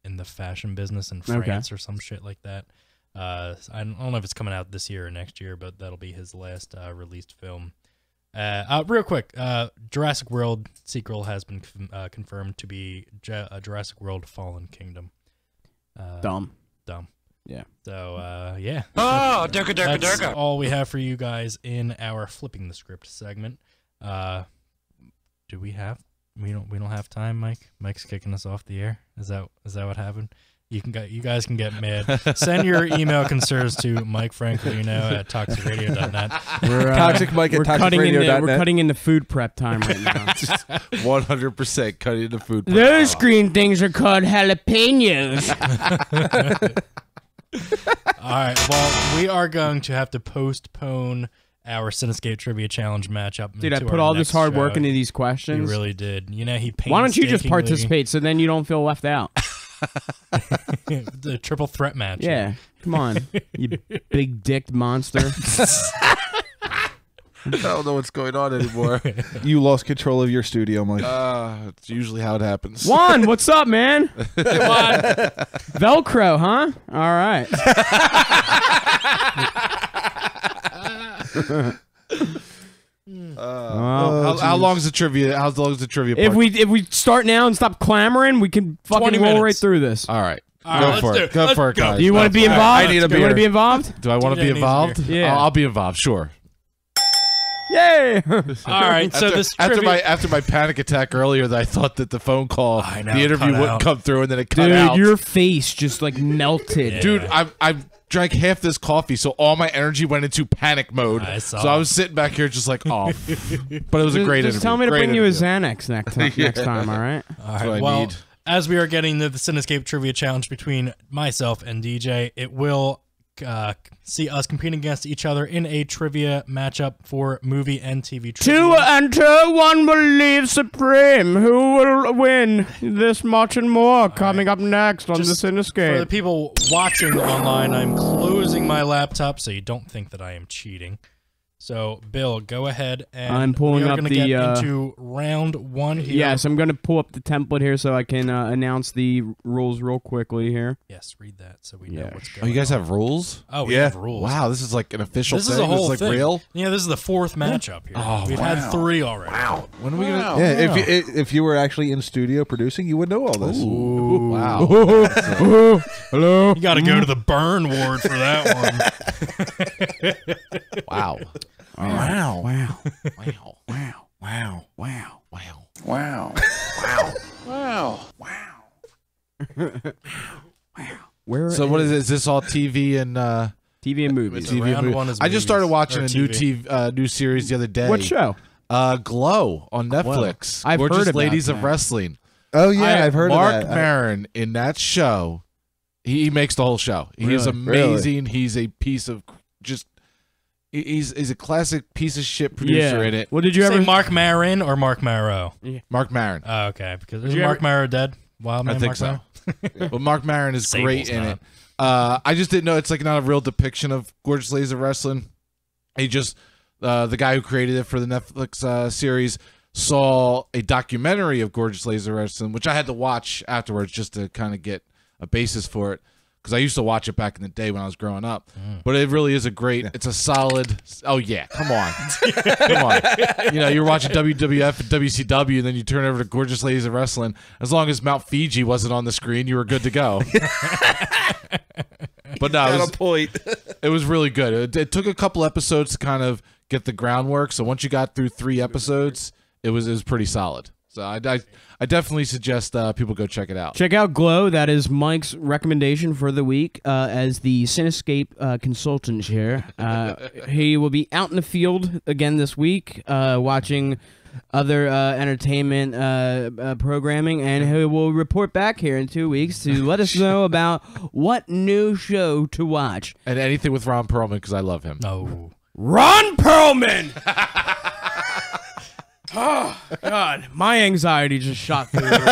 in the fashion business in France or some shit like that. I don't know if it's coming out this year or next year, but that'll be his last released film. Real quick, Jurassic World sequel has been confirmed to be Jurassic World Fallen Kingdom. Dumb. Yeah. So, yeah. Oh, That's all we have for you guys in our Flipping the Script segment. Do we have? We don't have time, Mike. Mike's kicking us off the air. Is that what happened? You guys can get mad. Send your email concerns to MikeFrancolino at toxicradio.net. Toxic Mike at toxicradio.net. We're cutting into food prep time right now. 100% cutting into food. Those green things are called jalapenos. All right. Well, we are going to have to postpone our Cinescape Trivia Challenge matchup. Dude, I put all this hard work into these questions. You really did. You know, Why don't you just participate so then you don't feel left out? The triple threat match. Yeah. Come on, you big dicked monster. I don't know what's going on anymore. You lost control of your studio, Mike. It's usually how it happens. Juan, what's up, man? Juan. Velcro, huh? All right. How long is the trivia? How long is the trivia? If we start now and stop clamoring, we can fucking roll right through this. All right. Go for it. Go for it, guys. Do you want to be involved? I need a beer. You want to be involved? Do I want to be involved? Yeah. I'll be involved. Sure. Yay! All right. So after my panic attack earlier, that I thought that the phone call, the interview wouldn't come through, and then it cut out. Dude, your face just like melted. Yeah. Dude, I drank half this coffee, so all my energy went into panic mode. So I was sitting back here just like, oh. But it was a great interview. Just tell me to bring you a Xanax next time, all right? All right. Well, as we are getting the Cinescape Trivia Challenge between myself and DJ, it will see us competing against each other in a trivia matchup for movie and TV trivia. To enter, one believe supreme. Who will win this much and more? Coming up next on the Cinescape. For the people watching online, I'm closing my laptop so you don't think that I am cheating. So, Bill, go ahead and I'm pulling up gonna the get into round one here. Yes, I'm going to pull up the template here so I can announce the rules real quickly here. Yes, read that so we know what's going on. Oh, you guys have rules? Oh, we have rules. Wow, this is like an official This thing. is a whole this is like thing. real? Yeah, this is the fourth matchup here. Oh, We've had 3 already. Wow. When are we going to... Yeah, if you were actually in studio producing, you would know all this. Ooh, wow. Hello? You got to go to the burn ward for that one. Wow. Wow. Wow. Wow. Wow. Wow. Wow. Wow. Wow. Wow. Where So what is it? Is this all TV and... TV and movies. So round one is I just started movies, watching or a new TV. new series the other day. What show? Glow on Netflix. I've Gorgeous heard about Ladies that. of Wrestling. Oh, yeah, I've heard Mark of that. Maron in that show, he makes the whole show. He is Really? amazing. He's a piece of just... He's a classic piece of shit producer in it. Well, did you Say ever... Mark Maron or Mark Marrow? Mark Maron. Oh, okay. Because is you Mark ever- Marrow dead? Wild man I think Mark so. Marrow? But Mark Maron is Sable's great in not. it. I just didn't know it's like not a real depiction of Gorgeous Ladies of Wrestling. He just the guy who created it for the Netflix series saw a documentary of Gorgeous Ladies of Wrestling, which I had to watch afterwards just to kind of get a basis for it. Because I used to watch it back in the day when I was growing up. But it really is a great, it's a solid, oh yeah, come on. Come on. You know, you're watching WWF and WCW, and then you turn over to Gorgeous Ladies of Wrestling. As long as Mount Fiji wasn't on the screen, you were good to go. But no, it was really good. It took a couple episodes to kind of get the groundwork. So once you got through 3 episodes, it was pretty solid. So I definitely suggest people go check it out. Check out Glow. That is Mike's recommendation for the week as the Cinescape consultant here. He will be out in the field again this week watching other entertainment programming, and he will report back here in 2 weeks to let us know about what new show to watch. And anything with Ron Perlman, because I love him. No. Ron Perlman! Oh, God. My anxiety just shot through the roof.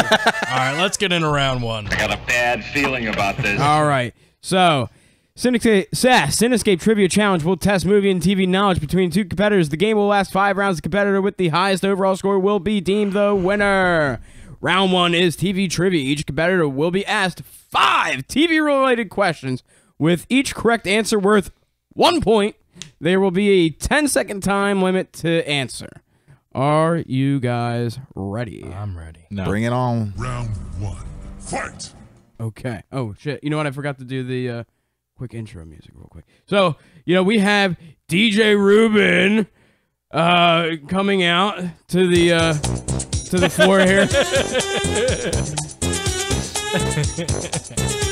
All right, let's get into round one. I got a bad feeling about this. All right. So, Cinescape Trivia Challenge will test movie and TV knowledge between 2 competitors. The game will last 5 rounds. The competitor with the highest overall score will be deemed the winner. Round 1 is TV trivia. Each competitor will be asked 5 TV-related questions, with each correct answer worth 1 point. There will be a 10-second time limit to answer. Are you guys ready? I'm ready. No. Bring it on. Round 1. Fight! Okay. Oh, shit. You know what? I forgot to do the quick intro music real quick. So, we have DJ Rubin coming out to the floor here.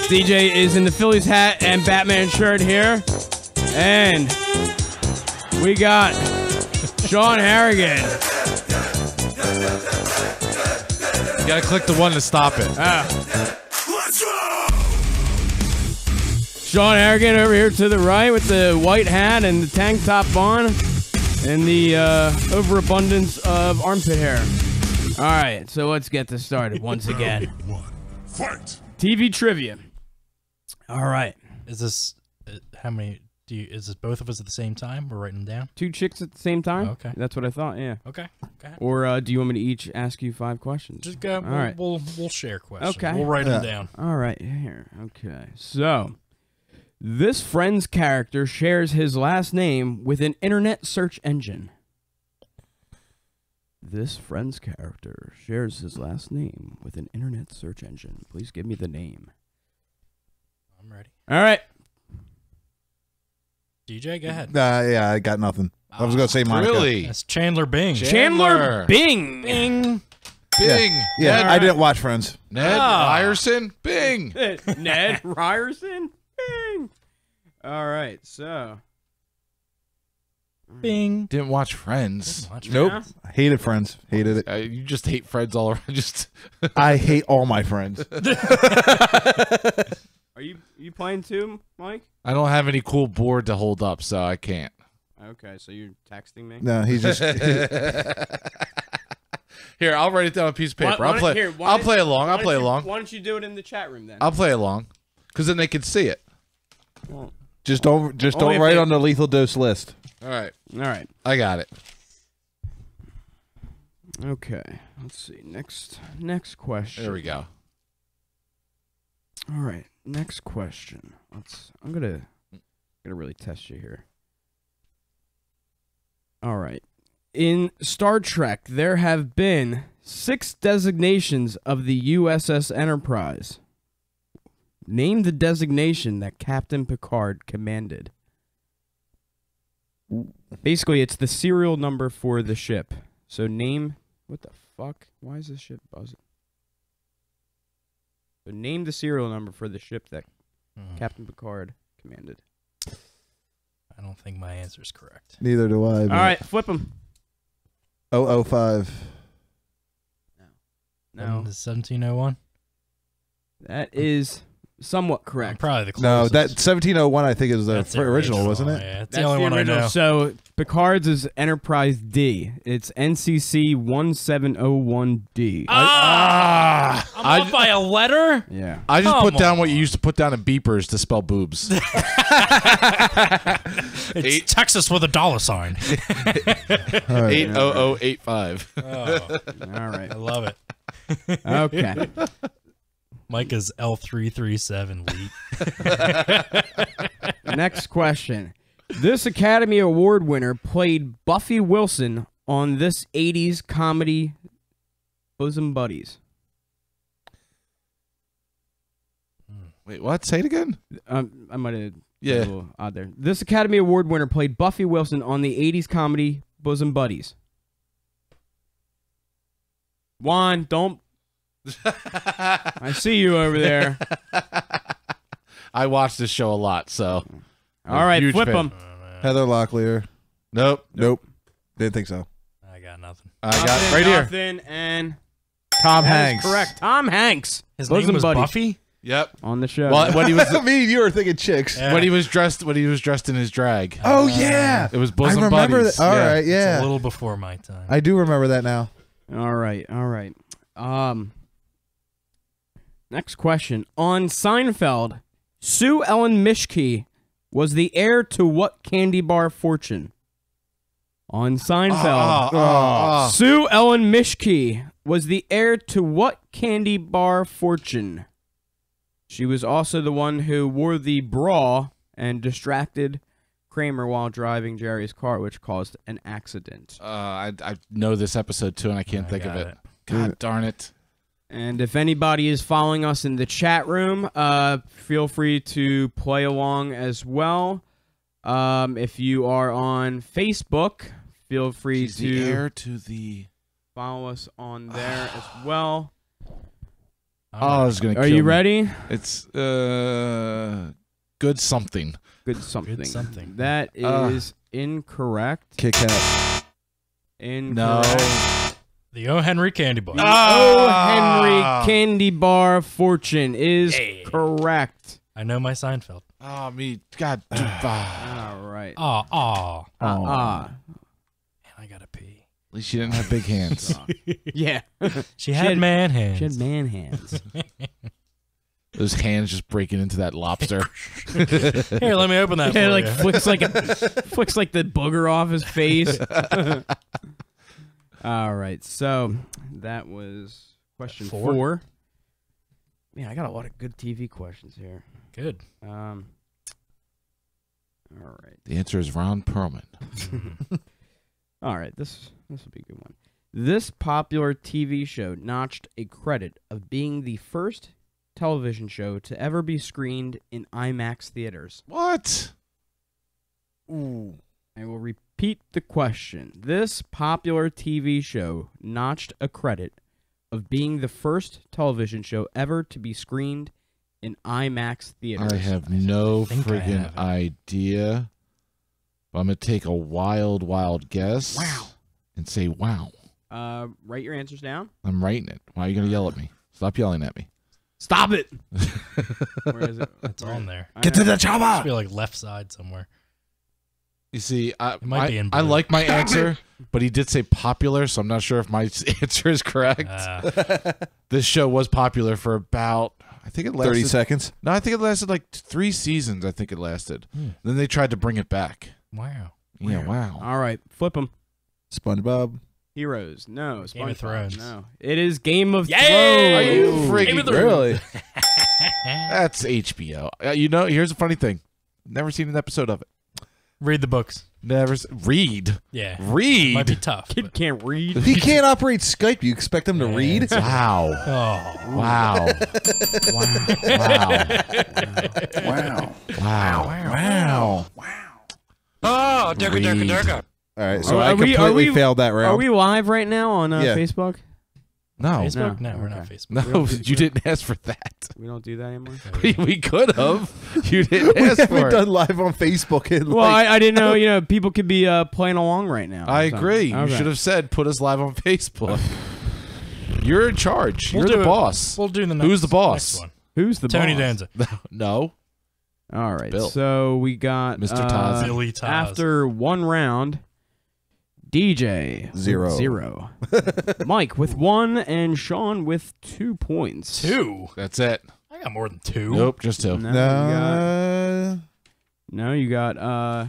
DJ is in the Phillies hat and Batman shirt here. And we got Sean Harrigan. You gotta click the one to stop it. Sean Harrigan over here to the right with the white hat and the tank top on and the overabundance of armpit hair. All right, so let's get this started once again. Fight. TV trivia. All right. Is this how many? Is this both of us at the same time? We're writing them down. 2 chicks at the same time? Okay. That's what I thought, yeah. Okay. Go ahead. Or do you want me to each ask you 5 questions? Just go. All right. We'll share questions. Okay. We'll write them down. All right, here. Okay. So, this Friends character shares his last name with an internet search engine. This Friends character shares his last name with an internet search engine. Please give me the name. I'm ready. All right. DJ, go ahead. Yeah, I got nothing. I was gonna say Monica. Really? That's Chandler Bing. Chandler Bing. Bing. Bing. Yeah, Ned, I didn't watch Friends. Ned Ryerson. Bing. Ned Ryerson. Bing. All right, so. Bing. Didn't watch Friends. Nope. I hated Friends. Hated it. You just hate Friends all around. Just I hate all my friends. Are you playing too, Mike? I don't have any cool board to hold up, so I can't. Okay, so you're texting me? No, he's just. Here, I'll write it down on a piece of paper. Why I'll play. don't- here, why I'll don't- play along. I'll Why play don't you- along. Why don't you do it in the chat room then? I'll play along, because then they can see it. Just don't Only if write they- on the lethal dose list. All right, All right. I got it. Okay. Let's see. Next question. There we go. All right. Next question. I'm gonna really test you here. All right. In Star Trek, there have been 6 designations of the USS Enterprise. Name the designation that Captain Picard commanded. Basically, it's the serial number for the ship. So name... What the fuck? Why is this ship buzzing? So name the serial number for the ship that Captain Picard commanded. I don't think my answer is correct. Neither do I. All right, flip them. 005. No. Is 1701? That is somewhat correct. Probably the No, closest. that 1701 I think is the That's the original, wasn't it? Yeah, it's That's the only one original. I know. So Picard's is Enterprise D. It's NCC 1701D. I'm off by a letter? Yeah. I just Come put down what on. you used to put down in beepers to spell boobs. It's Texas with a $sign. 80085. Oh, All right. I love it. Okay. Mike is L337 lead. Next question. This Academy Award winner played Buffy Wilson on this 80s comedy Bosom Buddies. Wait, what? Say it again. I might have Yeah. a little odd there. This Academy Award winner played Buffy Wilson on the 80s comedy Bosom Buddies. Juan, don't. I see you over there. I watch this show a lot, so. All right, Huge flip fan. them. Heather Locklear. Nope. Nope. Didn't think so. I got nothing. I got it right here. Nothing, and Tom that is Hanks. correct. Tom Hanks. His Bosom name was Buddies Buffy? Yep. on the show. Well, when he was Me, you were thinking chicks. Yeah. when he was dressed in his drag. Oh yeah, It was Bosom I remember Buddies. that. All Yeah. right, It's yeah. a little before my time. I do remember that now. All right. Next question. On Seinfeld, Sue Ellen Mischke was the heir to what candy bar fortune? On Seinfeld, Sue Ellen Mischke was the heir to what candy bar fortune? She was also the one who wore the bra and distracted Kramer while driving Jerry's car, which caused an accident. I know this episode too, and I can't think of got it. it. God darn it. And if anybody is following us in the chat room, feel free to play along as well. If you are on Facebook, feel free She's the to heir to the. follow us on there as well. I was gonna. Are you ready? It's good something. Good something. Good something. That is incorrect. Kit Kat. Incorrect. No. The O. Henry Candy Bar. O. Henry Candy Bar Fortune is correct. I know my Seinfeld. Oh, me. God. All right. Aw. Man, I gotta pee. At least she didn't have big hands. Yeah. She had man hands. She had man hands. Those hands just breaking into that lobster. Here, let me open that. Yeah, for like you. flicks like the booger off his face. All right, so that was question 4. Man, I got a lot of good TV questions here. Good. All right. The answer is Ron Perlman. All right, this will be a good one. This popular TV show notched a credit of being the first television show to ever be screened in IMAX theaters. What? Ooh. I will repeat the question. This popular TV show notched a credit of being the first television show ever to be screened in IMAX theaters. I have no think I friggin' have it. idea. But I'm going to take a wild guess. Wow. And say, wow. Write your answers down. I'm writing it. Why are you going to yell at me? Stop yelling at me. Stop it. Where is it? It's on there. Get to the Must chopper. be like left side somewhere. You see, might be in I blue. like my answer, but he did say popular, so I'm not sure if my answer is correct. This show was popular for about, I think it lasted 30 seconds. No, I think it lasted like 3 seasons. I think it lasted. Then they tried to bring it back. Wow. Yeah, wow. All right, flip them. SpongeBob. Heroes. No. Game of SpongeBob. Thrones. No. It is Game of Yay! Thrones. Are you Game of freaking Thrones. Really? That's HBO. You know, here's a funny thing. Never seen an episode of it. Read the books. Read. Yeah. Read. Might be tough. Kid but- can't read. He can't operate Skype. You expect him to read? Wow. Oh. Wow. Wow. Wow. Oh, Read. All right, so Are I we- completely are we- failed that round. Are we live right now on Yeah. Facebook? No. Facebook? No. No, we're not Okay. Facebook. No, you didn't ask for that. We don't do that anymore. We could have. You didn't We ask for haven't it. done live on Facebook in Well, I didn't know. You know, people could be playing along right now. I So- agree. Okay. You should have said put us live on Facebook. You're in charge. We'll You're do the it. boss. We'll do the next, Who's the boss? next one. Who's the Tony boss? Danza. No. All right. Bill. So we got Mr. Taz. Billy Taz. After one round, DJ with 0. 0. Mike with 1 and Sean with 2 points. 2. That's it. I got more than 2. Nope, just 2. No, you got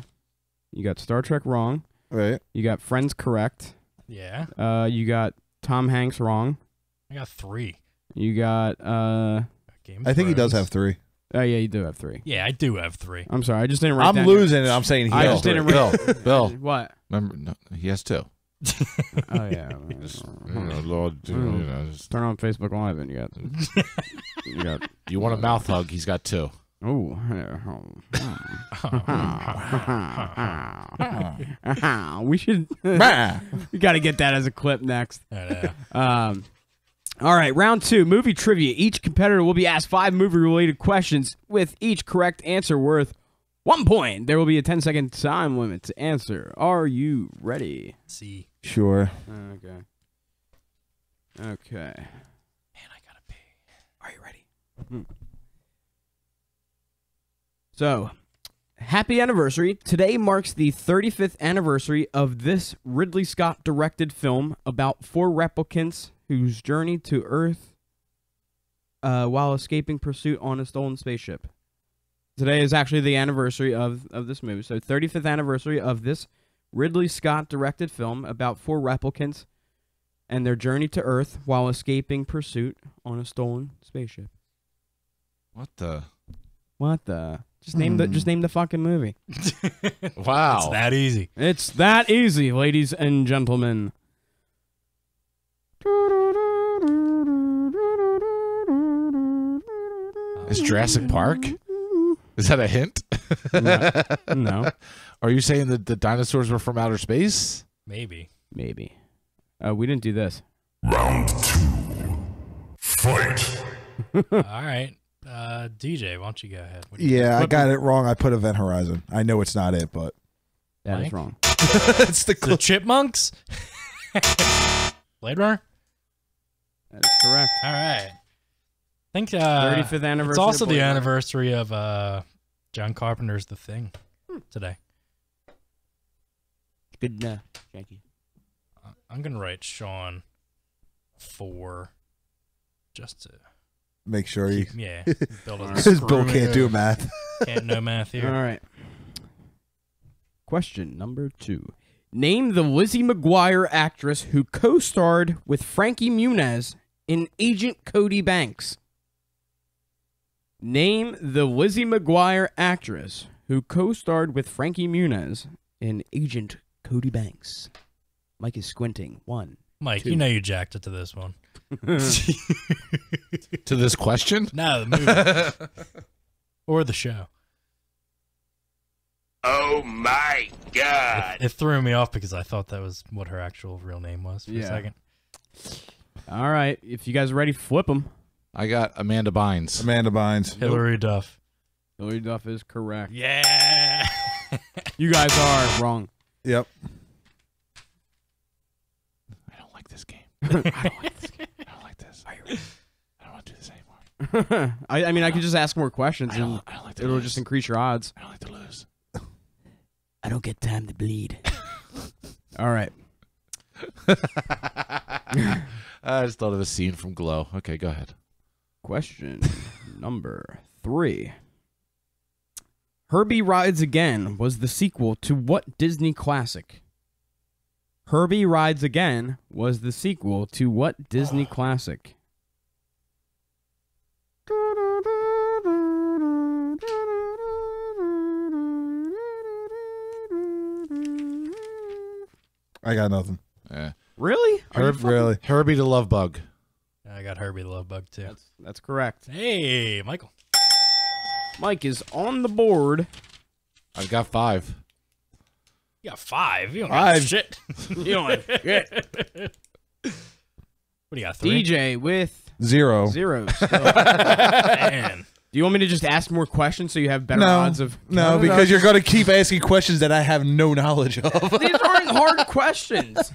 Star Trek wrong. Right. You got Friends correct. Yeah. You got Tom Hanks wrong. I got 3. You got Game of I think he does Thrones. have 3. oh yeah, you do have 3. Yeah, I do have 3. I'm sorry, I just didn't write I'm that losing it. I'm saying he I has just 3. didn't write Bill. What? Remember, no, he has 2. Oh yeah. Lord, just- Turn on Facebook Live and you got you want a mouth hug? He's got 2. oh. We should Bah. we got to get that as a clip next. Yeah. All right, round 2, movie trivia. Each competitor will be asked 5 movie-related questions with each correct answer worth 1 point. There will be a 10-second time limit to answer. Are you ready? See. Sure. Okay. Man, I gotta pee. Are you ready? So, happy anniversary. Today marks the 35th anniversary of this Ridley Scott directed film about 4 replicants whose journey to Earth while escaping pursuit on a stolen spaceship. Today is actually the anniversary of this movie. So 35th anniversary of this Ridley Scott directed film about 4 replicants and their journey to Earth while escaping pursuit on a stolen spaceship. What the? What the? Just name the fucking movie. Wow. It's that easy. It's that easy, ladies and gentlemen. Is Jurassic Park? Is that a hint? No. Are you saying that the dinosaurs were from outer space? Maybe. Maybe. We didn't do this. Round 2. Fight. All right. DJ, why don't you go ahead? What do you Yeah, I think? got it wrong. I put Event Horizon. I know it's not it, but That is Mike? wrong. it's the The Chipmunks? Blade Runner? That is correct. All right. I think 35th anniversary. it's also of the Blade Runner. anniversary of John Carpenter's The Thing today. Good enough, Jackie. I'm going to write Sean 4 just to make sure you. yeah, build a Because Bill can't do math. Can't no math All here. right. Question number 2. Name the Lizzie McGuire actress who co-starred with Frankie Muniz in Agent Cody Banks. Name the Lizzie McGuire actress who co-starred with Frankie Muniz in Agent Cody Banks. Mike is squinting. 1. Mike, 2. you know you jacked it to this one. To this question? No, the movie. Or the show. Oh my God. It threw me off because I thought that was what her actual real name was for a Yeah. second. All right. If you guys are ready, flip them. I got Amanda Bynes. Amanda Bynes. Hillary Duff. Hillary Duff is correct. Yeah. You guys are wrong. Yep. I don't like this game. I don't like this game. I don't like this. I don't want to do this anymore. I mean, I could just ask more questions I and don't like to it'll lose. just increase your odds. I don't like to lose. I don't get time to bleed. All right. I just thought of a scene from Glow. Okay, go ahead. Question number 3. Herbie Rides Again was the sequel to what Disney classic? Herbie Rides Again was the sequel to what Disney classic? I got nothing. Yeah. Really? Really? Herbie the Love Bug. I got Herbie the Love Bug too. That's correct. Hey, Michael. Mike is on the board. I've got 5. You got 5. You don't got 5. shit. You don't shit. What do you got? 3? DJ with 0. 0. Man. Do you want me to just ask more questions so you have better odds of? No, because you're going to keep asking questions that I have no knowledge of. These aren't hard questions.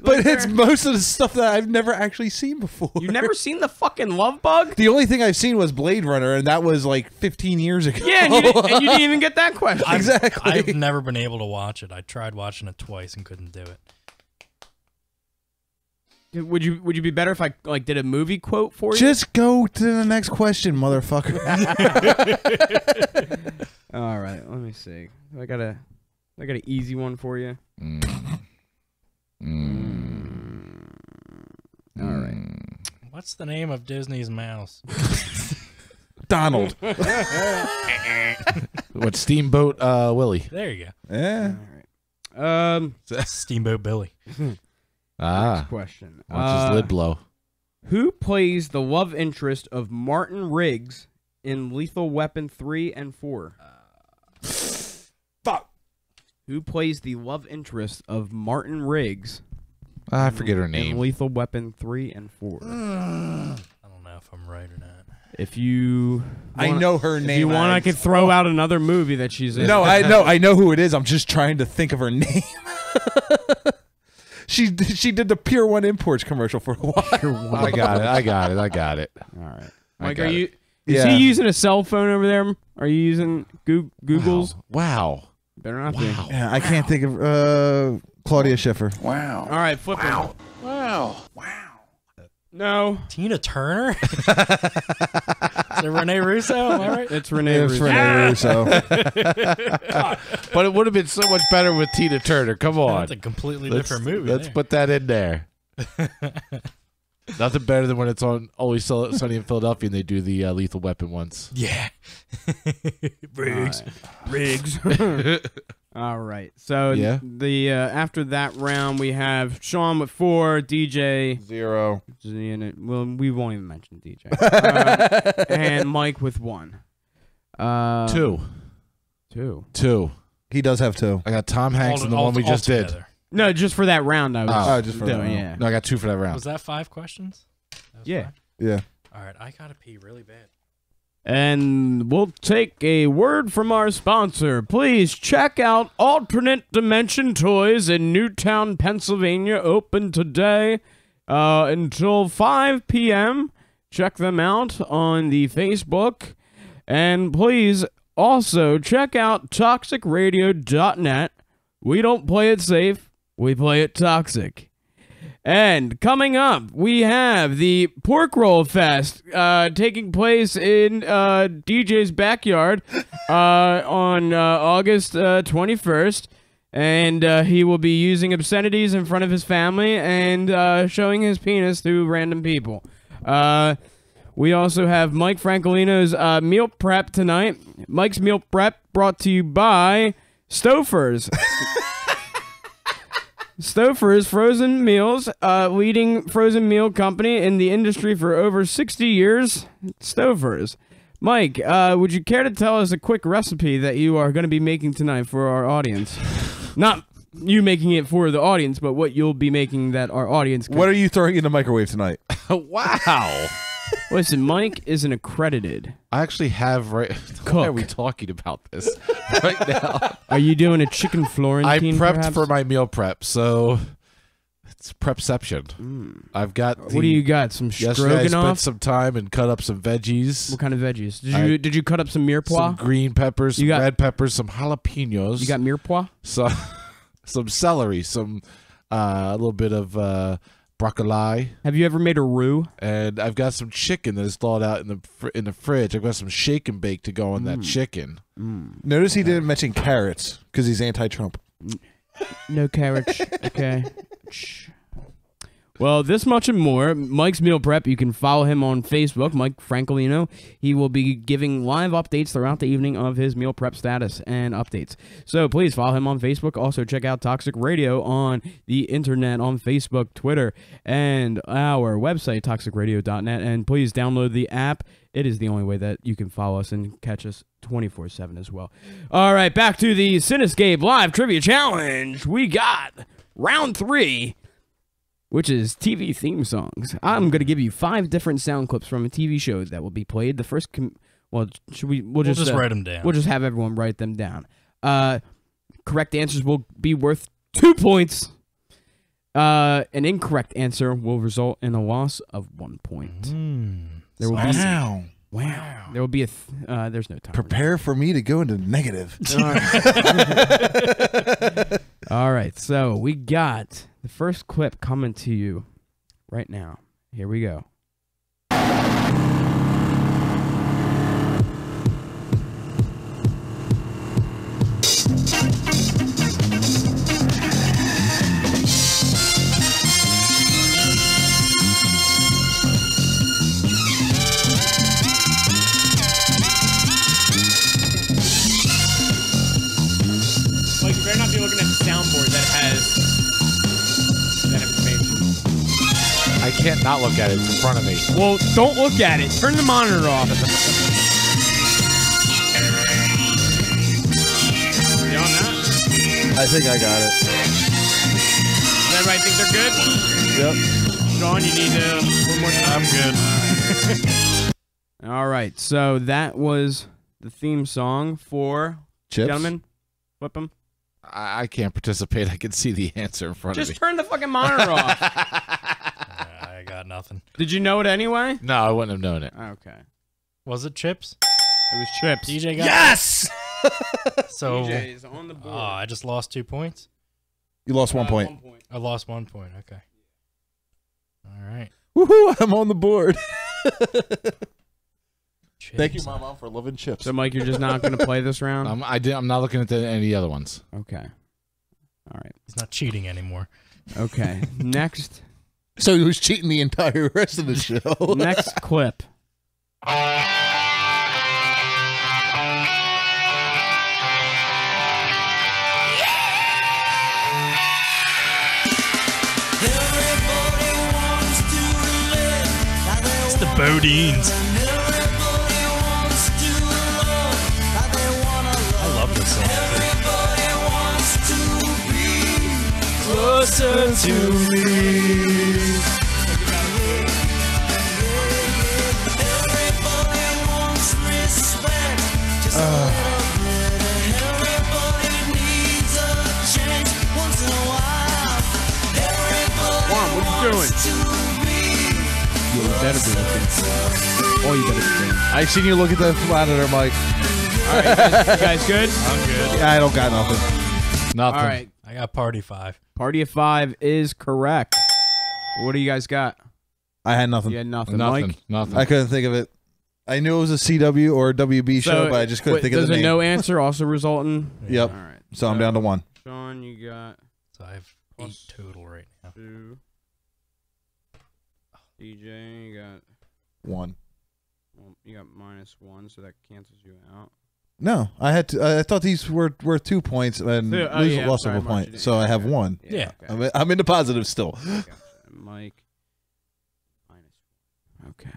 But it's most of the stuff that I've never actually seen before. You've never seen the fucking Love Bug? The only thing I've seen was Blade Runner, and that was like 15 years ago. Yeah, and you didn't even get that question. Exactly. I've never been able to watch it. I tried watching it twice and couldn't do it. Would you be better if I like did a movie quote for you? Just go to the next question, motherfucker. All right, let me see. I got an easy one for you. All right. What's the name of Disney's mouse? Donald. What, Steamboat Willie? There you go. Yeah. All right. Steamboat Billy. Ah. Question. Watch his lid blow. Who plays the love interest of Martin Riggs in Lethal Weapon 3 and 4? Fuck. Who plays the love interest of Martin Riggs I forget her in name. Lethal Weapon 3 and 4? I don't know if I'm right or not. If you I know her if name. you want, I could throw out another movie that she's in. No, I know who it is. I'm just trying to think of her name. She did the Pier 1 Imports commercial for a while. I got it. All right. I Mike, got are you? it. Is Yeah. he using a cell phone over there? Are you using Google's? Wow. Better not be. Wow. Yeah, I can't think of Claudia Schiffer. Wow. All right, flip him. Wow. No, Tina Turner? Is it Rene Russo? Am I right? it's Renee. It's Russo. Renee Russo. But it would have been so much better with Tina Turner. Come on. That's a completely different movie. Let's there. put that in there. Nothing better than when it's on Always Sunny in Philadelphia and they do the Lethal Weapon ones. Yeah. Riggs. Riggs. All right. So Yeah. the after that round we have Sean with 4, DJ 0. well we won't even mention DJ, and Mike with 1. 2. 2. He does have 2. I got Tom Hanks in the one we just did. together. No, just for that round I was Oh, just for that doing. round. Yeah. No, I got 2 for that round. Was that 5 questions? That was Yeah. 5? Yeah. All right, I gotta pee really bad. And we'll take a word from our sponsor. Please check out Alternate Dimension Toys in Newtown, Pennsylvania. Open today until 5 p.m. Check them out on the Facebook. And please also check out toxicradio.net. We don't play it safe. We play it toxic. And coming up, we have the Pork Roll Fest taking place in DJ's backyard on August 21st. And he will be using obscenities in front of his family and showing his penis to random people. We also have Mike Francolino's meal prep tonight. Mike's meal prep brought to you by Stouffer's. Stouffer's Frozen Meals, leading frozen meal company in the industry for over 60 years. Stouffer's. Mike, would you care to tell us a quick recipe that you are going to be making tonight for our audience? Not you making it for the audience, but what you'll be making that our audience can. What are you throwing in the microwave tonight? Wow. Listen, Mike is an accredited I actually have cook. Why are we talking about this right now? Are you doing a chicken I Florentine, prepped perhaps? for my meal prep, so it's prepception. I've got. What do you got? Some Yesterday I spent stroganoff? some time and cut up some veggies. What kind of veggies? Did you cut up some mirepoix? Some green peppers, some You got- red peppers, some jalapenos. You got mirepoix? some celery, some a little bit of broccoli, Have you ever made a roux? and I've got some chicken that is thawed out in the fridge. I've got some shake and bake to go on that chicken. Notice he didn't mention carrots because he's anti-Trump. No carrots. Okay. Shh. Well, this much and more. Mike's Meal Prep. You can follow him on Facebook, Mike Francolino. He will be giving live updates throughout the evening of his meal prep status and updates. So please follow him on Facebook. Also check out Toxic Radio on the internet, on Facebook, Twitter, and our website, toxicradio.net. And please download the app. It is the only way that you can follow us and catch us 24/7 as well. All right, back to the Cinescape Live Trivia Challenge. We got round 3, which is TV theme songs. I'm going to give you 5 different sound clips from a TV show that will be played. The first, we'll just write them down. We'll just have everyone write them down. Correct answers will be worth 2 points. An incorrect answer will result in a loss of 1 point. There will be wow. There will be there's no time. Prepare for me to go into negative. All right, so we got the first clip coming to you right now. Here we go. Like, you better not be looking at the soundboard that has that information. I can't not look at it. It's in front of me. Well, don't look at it. Turn the monitor off. You on that? I think I got it. Does everybody think they're good? Yep. Sean, you need a little more time. I'm good. All right, so that was the theme song for Chips? Gentlemen. Flip them. I can't participate. I can see the answer in front of Just me. turn the fucking monitor off. I got nothing. Did you know it anyway? No, I wouldn't have known it. Okay. Was it Chips? It was Chips. DJ got Yes! So, DJ's on the board. I just lost 2 points. You lost 1 point. 1 point. I lost 1 point. Okay. All right. Woohoo! I'm on the board. Chips. Thank you, Mama, for loving chips. So, Mike, you're just not going to play this round? I'm not looking at any of the other ones. Okay. All right. He's not cheating anymore. Okay. Next. So he was cheating the entire rest of the show. Next clip. It's the Bodines. I love this song. Closer to me. Juan, what you doing? You better be looking. Oh, you better be doing. I seen you look at the monitor, Mike. All right, you guys good? I'm good. I don't got nothing. Nothing. All right. I got Party 5. Party of 5 is correct. What do you guys got? I had nothing. You had nothing. Nothing. Mike? Nothing. I couldn't think of it. I knew it was a CW or a WB show, but I just couldn't think of the Does name. a no answer also result in? Yep. All right. So I'm down to 1. Sean, you got So I have 8 total right now. 2. DJ, you got 1. well, you got -1, so that cancels you out. No, I had to. I thought these were 2 points and lost sorry, of a Mark, you point, didn't- so I have 1. Yeah. Okay. I'm in the positive still. Gotcha. Mike -1. Okay.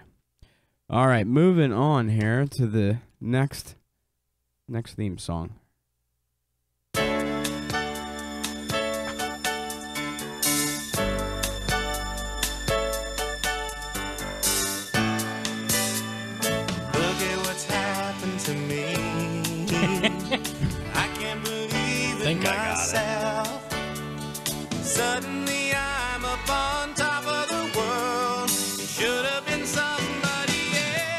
All right, moving on here to the next theme song. Look at what's happened to me. I can't believe it Think I got it. myself. Suddenly I'm up on top of the world. It should have been somebody else.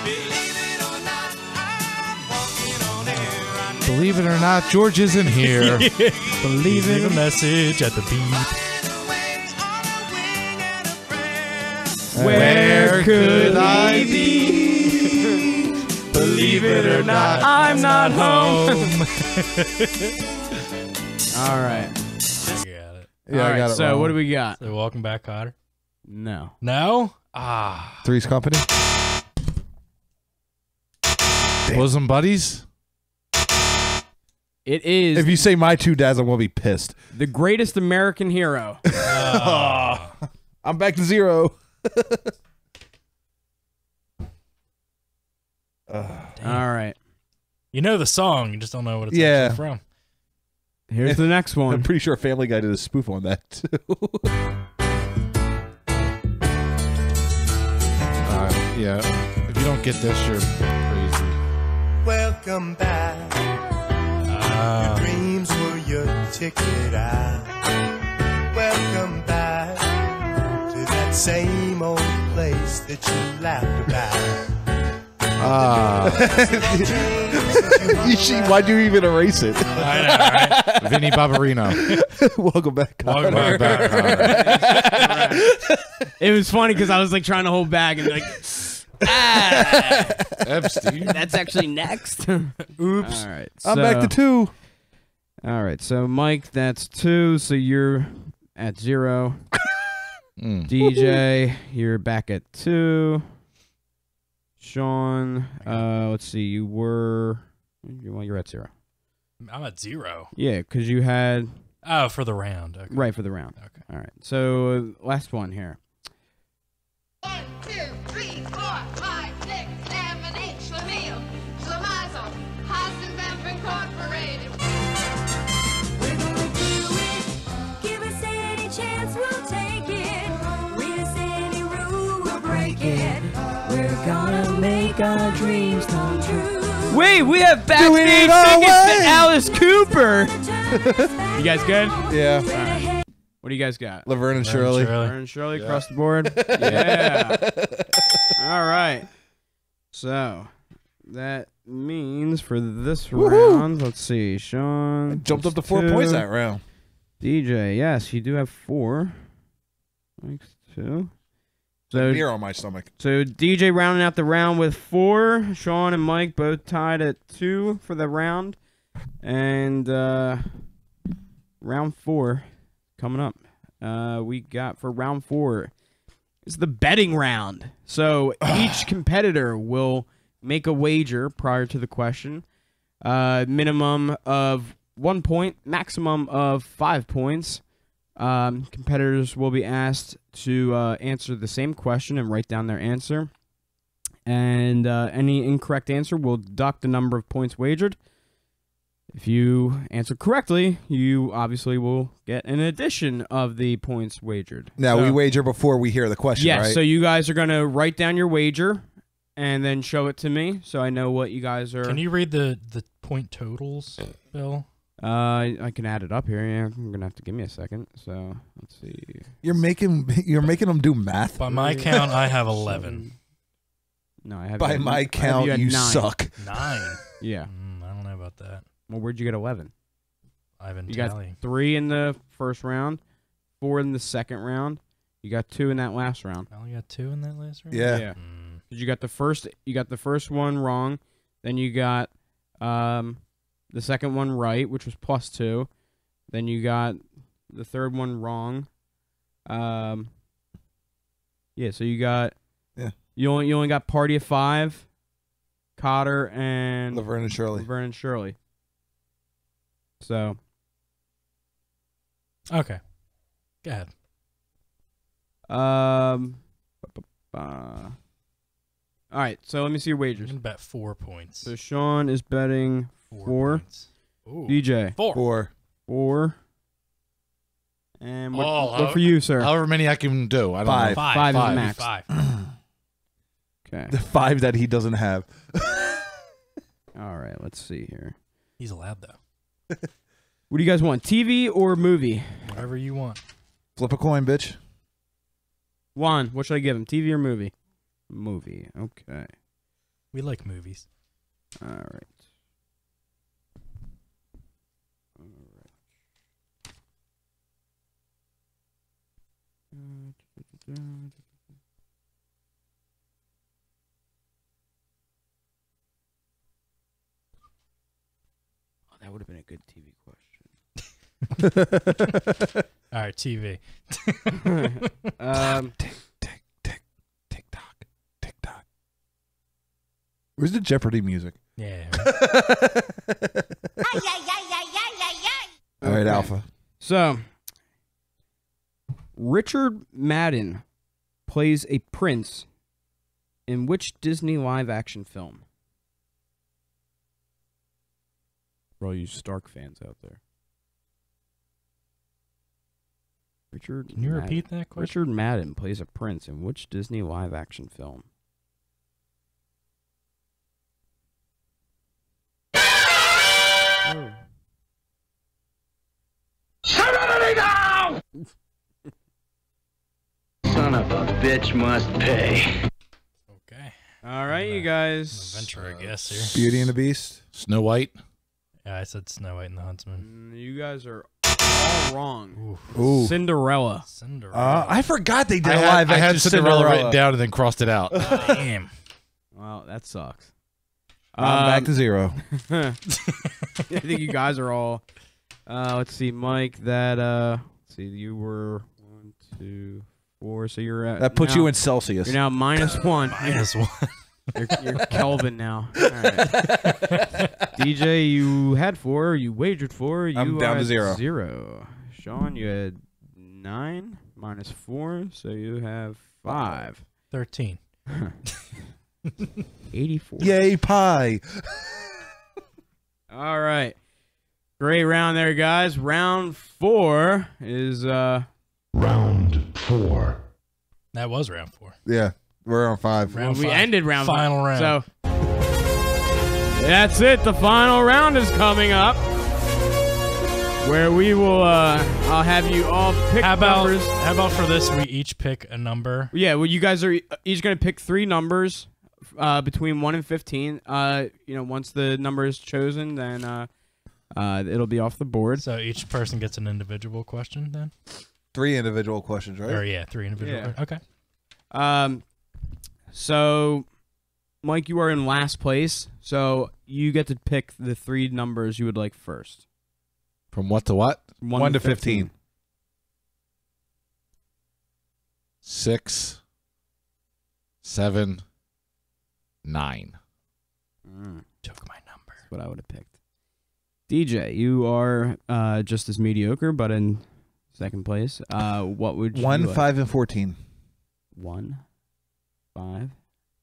Believe it or not, I'm walking on air. I never Believe it or not, George isn't here. Believe Leave a message at the beep. ran away on a wing and a prayer. Where could I be? Believe it or not, I'm not home. All right. You got it. Yeah, All I right, got it. so wrong. what do we got? So welcome back, Cotter. No. No? Ah. Three's Company? Bosom buddies? It is If you say my 2 dads, I'm gonna be pissed. the greatest American hero. I'm back to 0. All right. You know the song, you just don't know what it's Yeah. actually from. Here's the next I'm one. pretty sure Family Guy did a spoof on that too. Yeah. If you don't get this, you're crazy. Welcome back. Your dreams were your ticket out. Welcome back to that same old place that you laughed about. Why'd you even erase it? I know, right? Vinny Barbarino. Welcome back. Welcome Connor. back. It was funny because I was like trying to hold back and like, Epstein. that's actually next. Oops. All right. I'm back to 2. All right. So Mike, that's 2. So you're at 0. DJ, you're back at 2. Sean, let's see. You're at 0. I'm at 0. Yeah, because you had Oh, for the round. Okay. right for the round. Okay. All right. So last one here. 1, 2, 3, 4, 5, 6, 7, 8, Schlemiel, Schlemazel, Hassenbemp Incorporated. We're gonna do it. Give us any chance, we'll take it. With us any rule, we'll break it. We're gonna make our dreams come true. Wait, we have backstage it our tickets to way. Alice Cooper. You guys good? Yeah. What do you guys got? Laverne and Shirley. Aaron Shirley across the board. Yeah. All right. So that means for this round, let's see, Sean Jumped up to that's 4 points 2. that round. DJ, yes, you do have 4. Mike's 2. So Beer on my stomach. So DJ rounding out the round with 4. Sean and Mike both tied at 2 for the round. And round 4 coming up. We got for round 4 is the betting round. So each competitor will make a wager prior to the question. Minimum of 1 point, maximum of 5 points. Competitors will be asked to answer the same question and write down their answer. And any incorrect answer will deduct the number of points wagered. If you answer correctly, you obviously will get an addition of the points wagered. Now, So- we wager before we hear the question, Yes, right? so you guys are going to write down your wager, and then show it to me so I know what you guys are. Can you read the point totals, Bill? I can add it up here. Yeah, I'm gonna have to give me a second. So let's see. You're making them do math. By my count, I have 11. No, I have. By my count, you 9. suck. 9. Yeah. I don't know about that. Well, where'd you get 11? I haven't You got tallied. 3 in the first round, 4 in the second round. You got 2 in that last round. I only got 2 in that last round. Yeah. You got the first one wrong, then you got the second one right, which was +2. Then you got the third one wrong. So you got you only got Party of 5, Cotter, and Laverne and Shirley. So okay, go ahead. All right, so let me see your wagers. You can bet 4 points. So Sean is betting 4. Ooh. DJ 4. 4. And what for you, sir? However many I can do. I don't know. 5 is max. 5. Okay. The 5 that he doesn't have. All right, let's see here. He's allowed though. What do you guys want? TV or movie? Whatever you want. Flip a coin, bitch. Juan, what should I give him? TV or movie? Movie. Okay. We like movies. All right. Oh, that would have been a good TV question. All right, TV. Tick tock. Where's the Jeopardy music? Yeah. All right, Alpha. So, Richard Madden plays a prince in which Disney live-action film? For all you Stark fans out there. Richard. Can you repeat that question? Richard Madden plays a prince in which Disney live-action film? Oh. Serenity now! Son of a bitch must pay. Okay. All right, you guys. Adventure, I guess here. Beauty and the Beast. Snow White. Yeah, I said Snow White and the Huntsman. You guys are all wrong. Ooh. Cinderella. I forgot they did a I live had action Cinderella written down and then crossed it out. Damn. Well, that sucks. I'm back to 0. I think you guys are all. Let's see, Mike. Let's see, you were 1, 2, 4. So you're at. That puts you in Celsius. You're now -1. -1. You're Kelvin now. All right. DJ, you had 4. You wagered 4. You I'm down to 0. 0. Sean, you had 9 -4, so you have 5. 13. 84. Yay, pie. All right. Great round there, guys. Round 4 is Round 4. That was round 4. Yeah, we're on 5. Round we 5. ended round Final 5. round. So that's it. The final round is coming up, where we will. I'll have you all pick numbers. How about for this, we each pick a number? Yeah. Well, you guys are each going to pick 3 numbers between 1 and 15. Once the number is chosen, then it'll be off the board. So each person gets an individual question then? 3 individual questions, right? Or yeah, 3 individual. Yeah. Okay. So, Mike, you are in last place, so you get to pick the 3 numbers you would like first. From what to what? 1 to 15. 6, 7, 9. Took my number. That's what I would have picked. DJ, you are just as mediocre, but in second place. What would you 1, like? 5, and 14. 1, 5,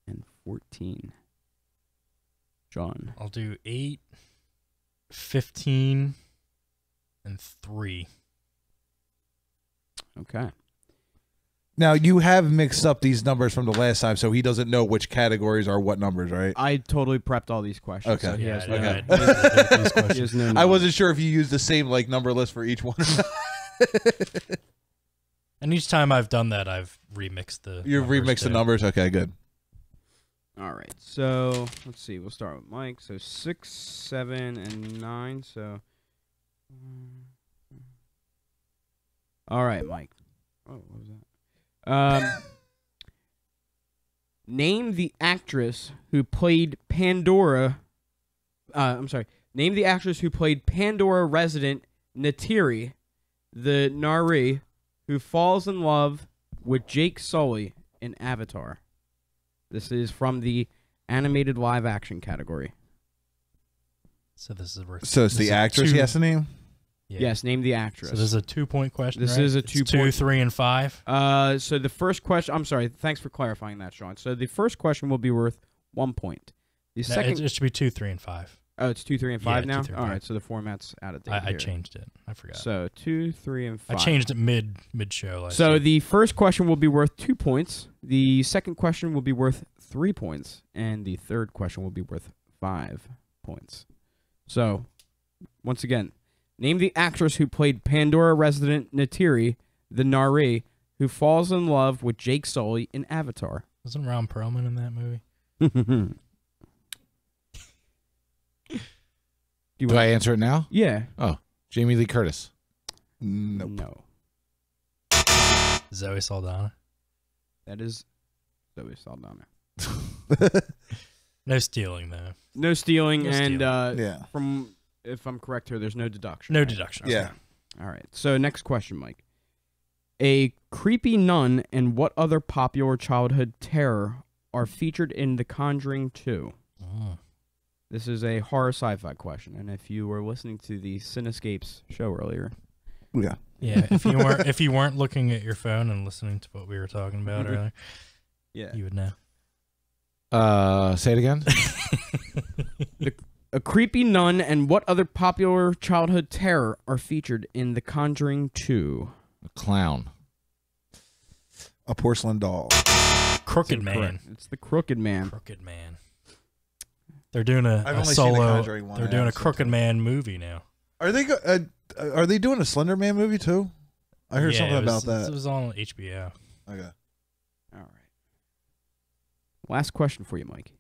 and 14. John. I'll do 8, 15, and 3. Okay. Now, you have mixed up these numbers from the last time, so he doesn't know which categories are what numbers, right? I totally prepped all these questions. Okay. So he has no- okay. he has no I knowledge. wasn't sure if you used the same like number list for each one. And each time I've done that, I've remixed the. You've remixed the too. numbers? Okay, good. All right. So let's see. We'll start with Mike. So 6, 7, and 9. So. All right, Mike. Oh, what was that? Name the actress who played Pandora. I'm sorry. Name the actress who played Pandora resident Neytiri, the Nari, who falls in love with Jake Sully in Avatar. This is from the animated live action category. So this is worth. So it's the actress he has to name? Yeah. Yes, name the actress. So this is a 2-point question. This right? is a It's 2 2, point. 3, and 5. So the first question. I'm sorry. Thanks for clarifying that, Sean. So the first question will be worth 1 point. The No, second. it should be 2, 3, and 5. Oh, it's 2, 3, and 5 Yeah, now. 2, 3, and All 5. right. So the format's out of date. I here. changed it. I forgot. So 2, 3, and 5. I changed it mid show. So the first question will be worth 2 points. The second question will be worth 3 points, and the third question will be worth 5 points. So, once again, name the actress who played Pandora resident Neytiri, the Nari, who falls in love with Jake Sully in Avatar. Wasn't Ron Perlman in that movie? Do I answer it now? Yeah. Oh, Jamie Lee Curtis. Nope. No. Zoe Saldana. That is Zoe Saldana. No stealing though. No stealing, No and stealing. Yeah. from if I'm correct here, there's no deduction. No right? deduction. Yeah. All right. So next question, Mike. A creepy nun and what other popular childhood terror are featured in The Conjuring 2? Oh. This is a horror sci-fi question, and if you were listening to the Cinescapes show earlier, Yeah. Yeah. If you weren't looking at your phone and listening to what we were talking about earlier, yeah, you would know. Say it again. a creepy nun and what other popular childhood terror are featured in The Conjuring 2? A clown. A porcelain doll. Crooked Incorrect. Man. It's the Crooked Man. Crooked Man. They're doing a I've only seen the solo. Conjuring one. They're I doing a haven't seen Crooked two. Man movie now. Are they doing a Slender Man movie too? I heard Yeah, something it was- about that. It was on HBO. Okay. All right. Last question for you, Mike.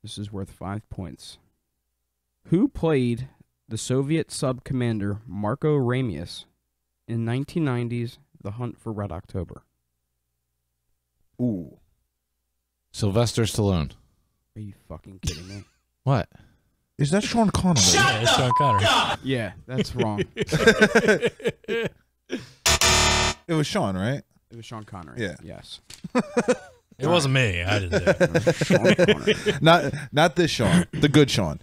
This is worth 5 points. Who played the Soviet sub-commander Marco Ramius in 1990's The Hunt for Red October? Ooh. Sylvester Stallone. Are you fucking kidding me? What? Is that Sean Connery? Yeah, it's Sean Connery. Yeah, that's wrong. It was Sean, right? It was Sean Connery. Yeah. Yes. It wasn't me. I didn't do it. Sean Connery. Not this Sean. The good Sean.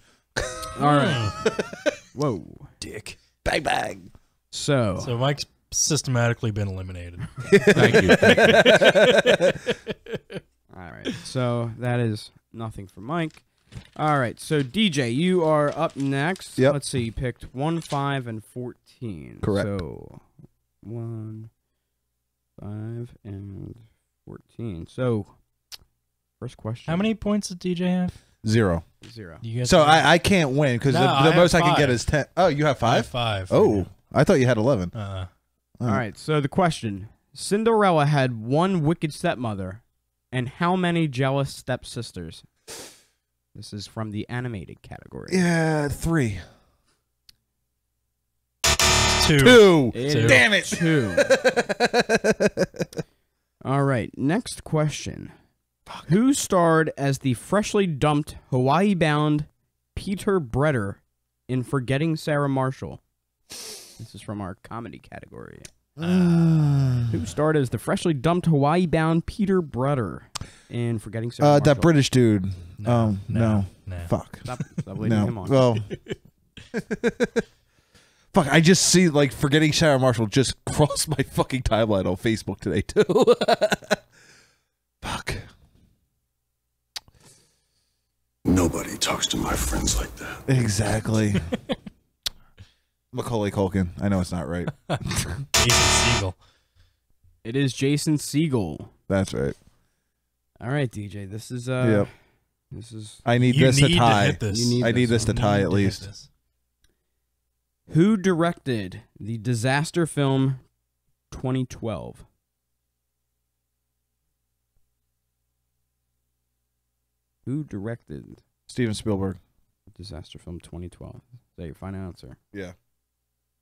All right. Whoa. Dick. Bang bang. So, So Mike's systematically been eliminated. Thank you. all right. So that is nothing for Mike. All right. So DJ, you are up next. Yep. Let's see. You picked 1, 5, and 14. Correct. So 1, 5, and 14. So first question. How many points did DJ have? 0. 0. You guys So have- I can't win because No, the I have most I can 5. get is 10. Oh, you have I have 5? 5. Oh, I thought you had 11. Uh, All right. So the question: Cinderella had one wicked stepmother, and how many jealous stepsisters? This is from the animated category. Yeah, 3. 2. 2. It Two. is Damn it. 2. All right. Next question: Who starred as the freshly dumped Hawaii-bound Peter Bretter in Forgetting Sarah Marshall? This is from our comedy category. Who starred as the freshly dumped Hawaii-bound Peter Bretter in Forgetting Sarah Marshall? That British dude. No, no. no. Fuck. Stop leading him No. on. Well. Fuck, I just see, like, Forgetting Sarah Marshall just crossed my fucking timeline on Facebook today, too. Fuck. Nobody talks to my friends like that. Exactly. Macaulay Culkin. I know it's not right. Jason Segel. It is Jason Segel. That's right. All right, DJ. This is Yep. This is. I need You this to need tie. hit this. You need I need this to You tie need at to hit least. this. Who directed the disaster film 2012? Who directed Steven Spielberg. disaster film 2012? Is that your final answer? Yeah.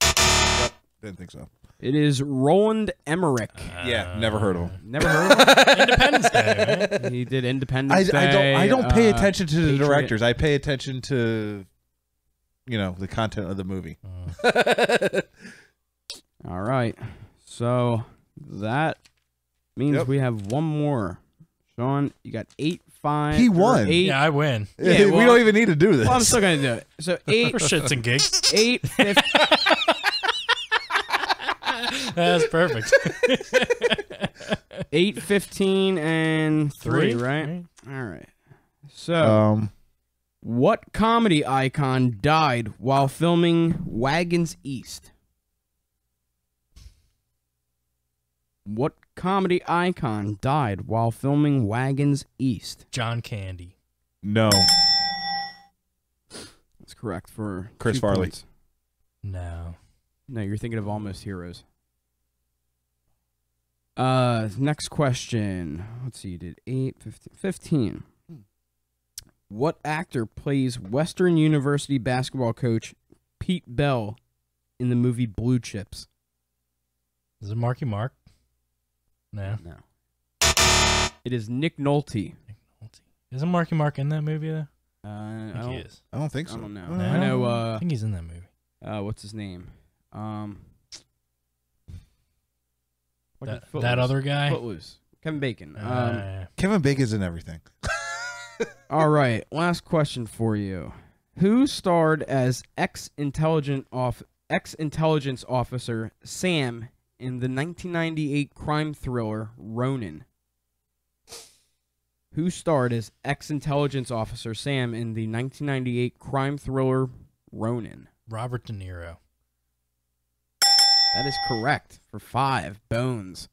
Yep. Didn't think so. It is Roland Emmerich. Yeah, never heard of him. Never heard of him? Independence Day, right? He did Independence Day. I don't pay attention to the Patriot. directors. I pay attention to, the content of the movie. All right. So that means Yep. we have one more. Sean, you got 8-5. He or won. 8. Yeah, I win. Yeah, we well- don't even need to do this. Well, I'm still going to do it. So 8. For shits and gigs. 8, 15. That's perfect. 8, 15, and 3, right? All right. So, what comedy icon died while filming Wagons East? What comedy icon died while filming Wagons East? John Candy. No. That's correct for Chris 2 Farley. points. No. No, you're thinking of Almost Heroes. Next question. Let's see, you did 8, 15. What actor plays Western University basketball coach Pete Bell in the movie Blue Chips? Is it Marky Mark? No. No. It is Nick Nolte. Isn't Marky Mark in that movie, though? I think he don't- is. I don't think so. I don't know. No? I know. I think he's in that movie. What's his name? That Footloose. other guy? Footloose. Kevin Bacon. Kevin Bacon's in everything. All right. Last question for you. Who starred as ex-intelligence officer Sam in the 1998 crime thriller Ronin? Who starred as ex-intelligence officer Sam in the 1998 crime thriller Ronin? Robert De Niro. That is correct for 5 bones.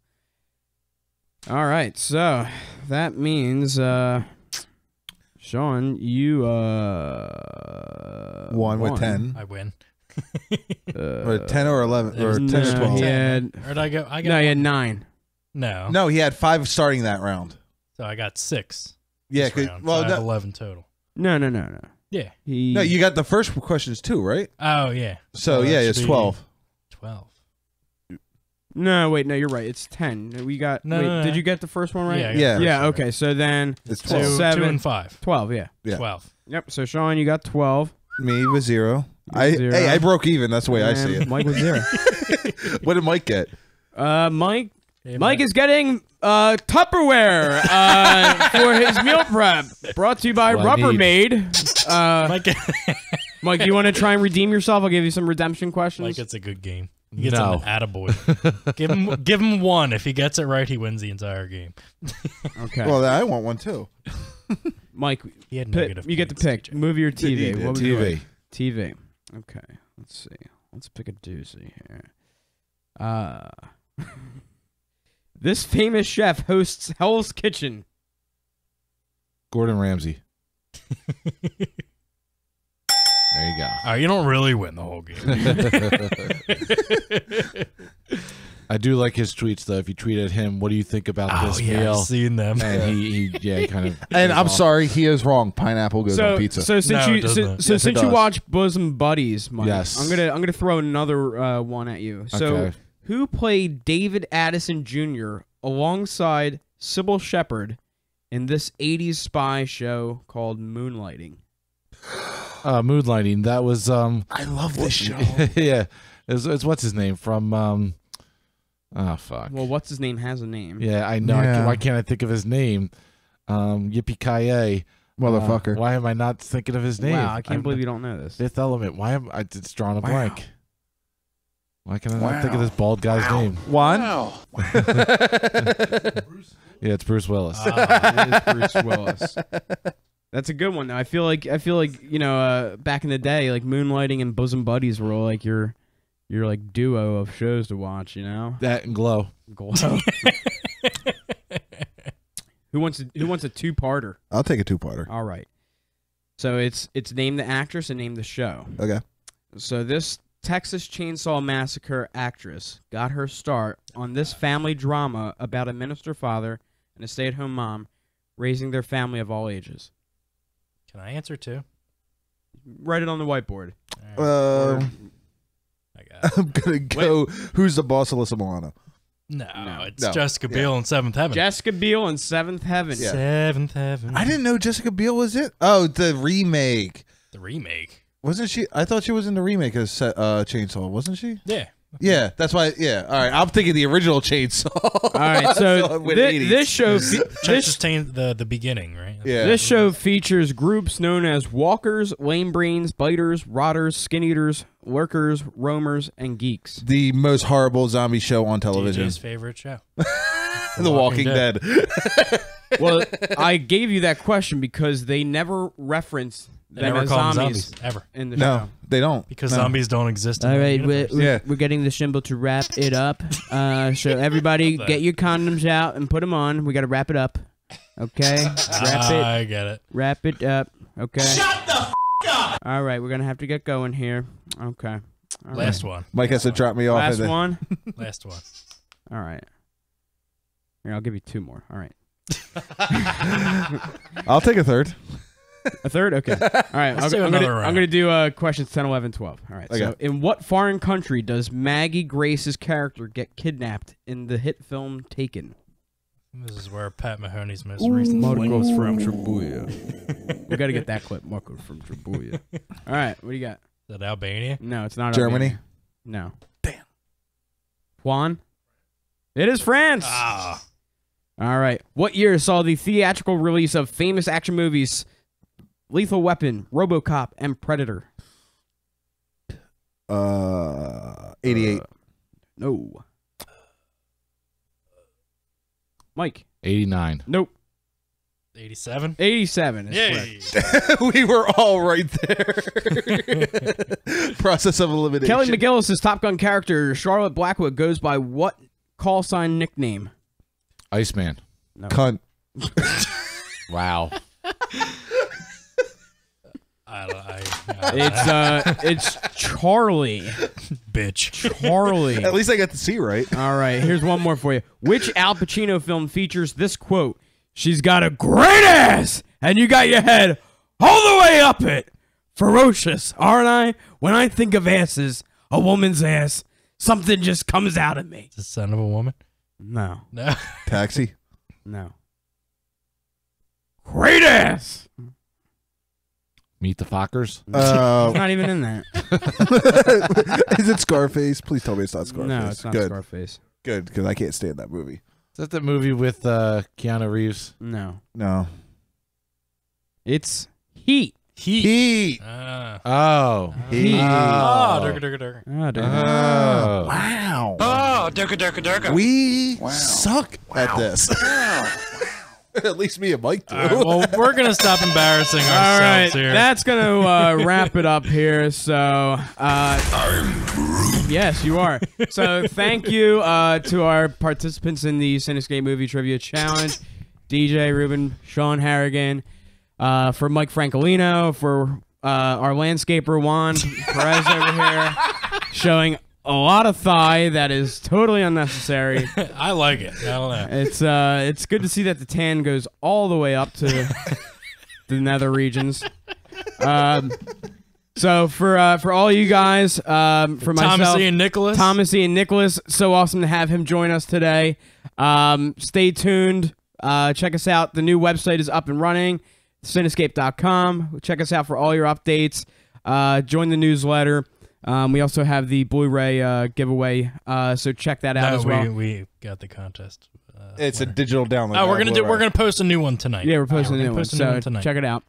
All right, so that means Sean, you Won with 10. I win. Or 10 or 11 or 10 or 12. He had, Or did I go? I got no, he one. had 9. No. No, he had 5 starting that round. So I got 6. Yeah, this 'cause- round. well, So I have no- 11 total. No. Yeah. He, No, you got the first questions too, right? Oh, yeah. So, that yeah, should it's be 12. 12. No, wait, no, you're right. It's 10. We got. No, wait, no, no. did you get the first one right? Yeah, I got Yeah. the first Yeah. one Okay. right. So then It's So 12. 7, 2 and 5. 12. Yeah. Yeah. 12. Yep. So Sean, you got 12. Me with 0. Zero. Hey, I broke even. That's the way I see And it. Mike with 0. What did Mike get? Mike Hey, Mike is getting Tupperware for his meal prep. Brought to you by Well, I need- Rubbermaid. Mike, Mike, you want to try and redeem yourself? I'll give you some redemption questions. Mike, it's a good game. He gets No. an attaboy. give him 1. If he gets it right, he wins the entire game. Okay. Well, I want one too. Mike, He had pick, negative you get to points, pick. CJ. Movie or TV? He did. What would you TV. like? TV. Okay. Let's see. Let's pick a doozy here. This famous chef hosts Hell's Kitchen. Gordon Ramsay. There you go. All right, you don't really win the whole game. I do like his tweets though. If you tweeted him, what do you think about this meal? I've seen them. And he kind of. And goes I'm off. sorry, he is wrong. Pineapple goes on pizza. So since No, it you doesn't. so Yes, it since you does. watch Bosom Buddies, Mike, Yes. I'm gonna throw another one at you. So Okay. who played David Addison Jr. alongside Sybil Shepherd in this 80s spy show called Moonlighting? Moonlighting. That was I love this show. yeah. It's what's his name from oh fuck. Well, what's his name has a name. Yeah, I know. Yeah. Why can't I think of his name? Yippee Ki Motherfucker. why am I not thinking of his name? Wow, I can't believe you don't know this. Fifth Element. Why am I? It's drawing a Wow. blank. Why can I not think of this bald guy's name? One. Yeah, it's Bruce Willis. It is Bruce Willis. That's a good one. I feel like back in the day, like Moonlighting and Bosom Buddies were all like your your like duo of shows to watch. You know, That and Glow. Glow. Who wants a two-parter? I'll take a two-parter. All right. So it's name the actress and name the show. Okay. So this Texas Chainsaw Massacre actress got her start on this family drama about a minister father and a stay-at-home mom raising their family of all ages. Can I answer too? Write it on the whiteboard. I got it. I'm gonna go. Who's the boss, Alyssa Milano? No, No. it's No. Jessica Biel in Seventh Heaven. Jessica Biel in Seventh Heaven. Yeah. Seventh Heaven. I didn't know Jessica Biel was it. Oh, the remake. The remake. Wasn't she? I thought she was in the remake of Chainsaw. Wasn't she? Yeah. Yeah, that's why. Yeah. All right. I'm thinking the original Chainsaw. All right. So with this 80s. show Check the beginning, right? Yeah. This show features groups known as walkers, lame brains, biters, rotters, skin eaters, lurkers, roamers, and geeks. The most horrible zombie show on television. DJ's favorite show. The Walking Dead. Well, I gave you that question because they never reference They them never as call them zombies zombies ever. in the No, show. they don't. Because No. zombies don't exist in All the right, universe. we're getting the symbol to wrap it up. So everybody, Love that. get your condoms out and put them on. We got to wrap it up. Okay, I get it. wrap it up. Okay. Shut the f up. All right, we're gonna have to get going here. Okay. All Last right. one. Mike has to drop me off. Last and then- one. Last one. All right. Here, I'll give you two more. All right. I'll take a third. A third? Okay. All right. Let's do another round. I'm going to do questions 10, 11, 12. All right. Okay. So, in what foreign country does Maggie Grace's character get kidnapped in the hit film Taken? This is where Pat Mahoney's most recent Marcos from Tribuya. We got to get that clip. Marcos from Tribuya. All right. What do you got? Is that Albania? No, it's not Germany? Albania. No. Damn. Juan? It is France. Ah. All right. What year saw the theatrical release of famous action movies Lethal Weapon, RoboCop, and Predator? 88. No. Mike? 89. Nope. 87? 87 is Yay. correct. We were all right there. Process of elimination. Kelly McGillis' Top Gun character, Charlotte Blackwood, goes by what call sign nickname? Iceman. No. Cunt. Wow. It's Charlie. Bitch. Charlie. At least I got the C right. All right, here's one more for you. Which Al Pacino film features this quote? She's got a great ass, and you got your head all the way up it. Ferocious, aren't I? When I think of asses, a woman's ass, something just comes out of me. The son of a woman? No. No. Taxi. No. Great ass. Meet the Fockers. It's not even in that. Is it Scarface? Please tell me it's not Scarface. No, it's not Good. Scarface. Good, because I can't stand that movie. Is that the movie with Keanu Reeves? No. No. It's Heat. Heat. Oh. Heat. Oh, durka, durka, durka. Oh, dude. Oh. Wow. Oh, durka, durka, durka. We suck at this. At least me and Mike do. All right, well, we're going to stop embarrassing All right, ourselves here. that's going to wrap it up here. So, yes, you are. So, thank you to our participants in the Cinescape Movie Trivia Challenge, DJ Ruben, Sean Harrigan, for Mike Francolino, for our landscaper Juan Perez over here, showing a lot of thigh that is totally unnecessary. I like it. I don't know. It's good to see that the tan goes all the way up to the nether regions. So for all you guys, for myself, Thomas Ian Nicholas. Thomas Ian Nicholas, so awesome to have him join us today. Stay tuned. Check us out. The new website is up and running. Cinescape.com. Check us out for all your updates. Join the newsletter. We also have the Blu-ray giveaway, so check that out as well. We got the contest. It's a digital download. Oh, we're gonna post a new one tonight. Yeah, we're posting a new one. So check it out.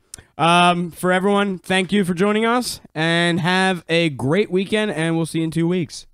For everyone, thank you for joining us, and have a great weekend. And we'll see you in 2 weeks.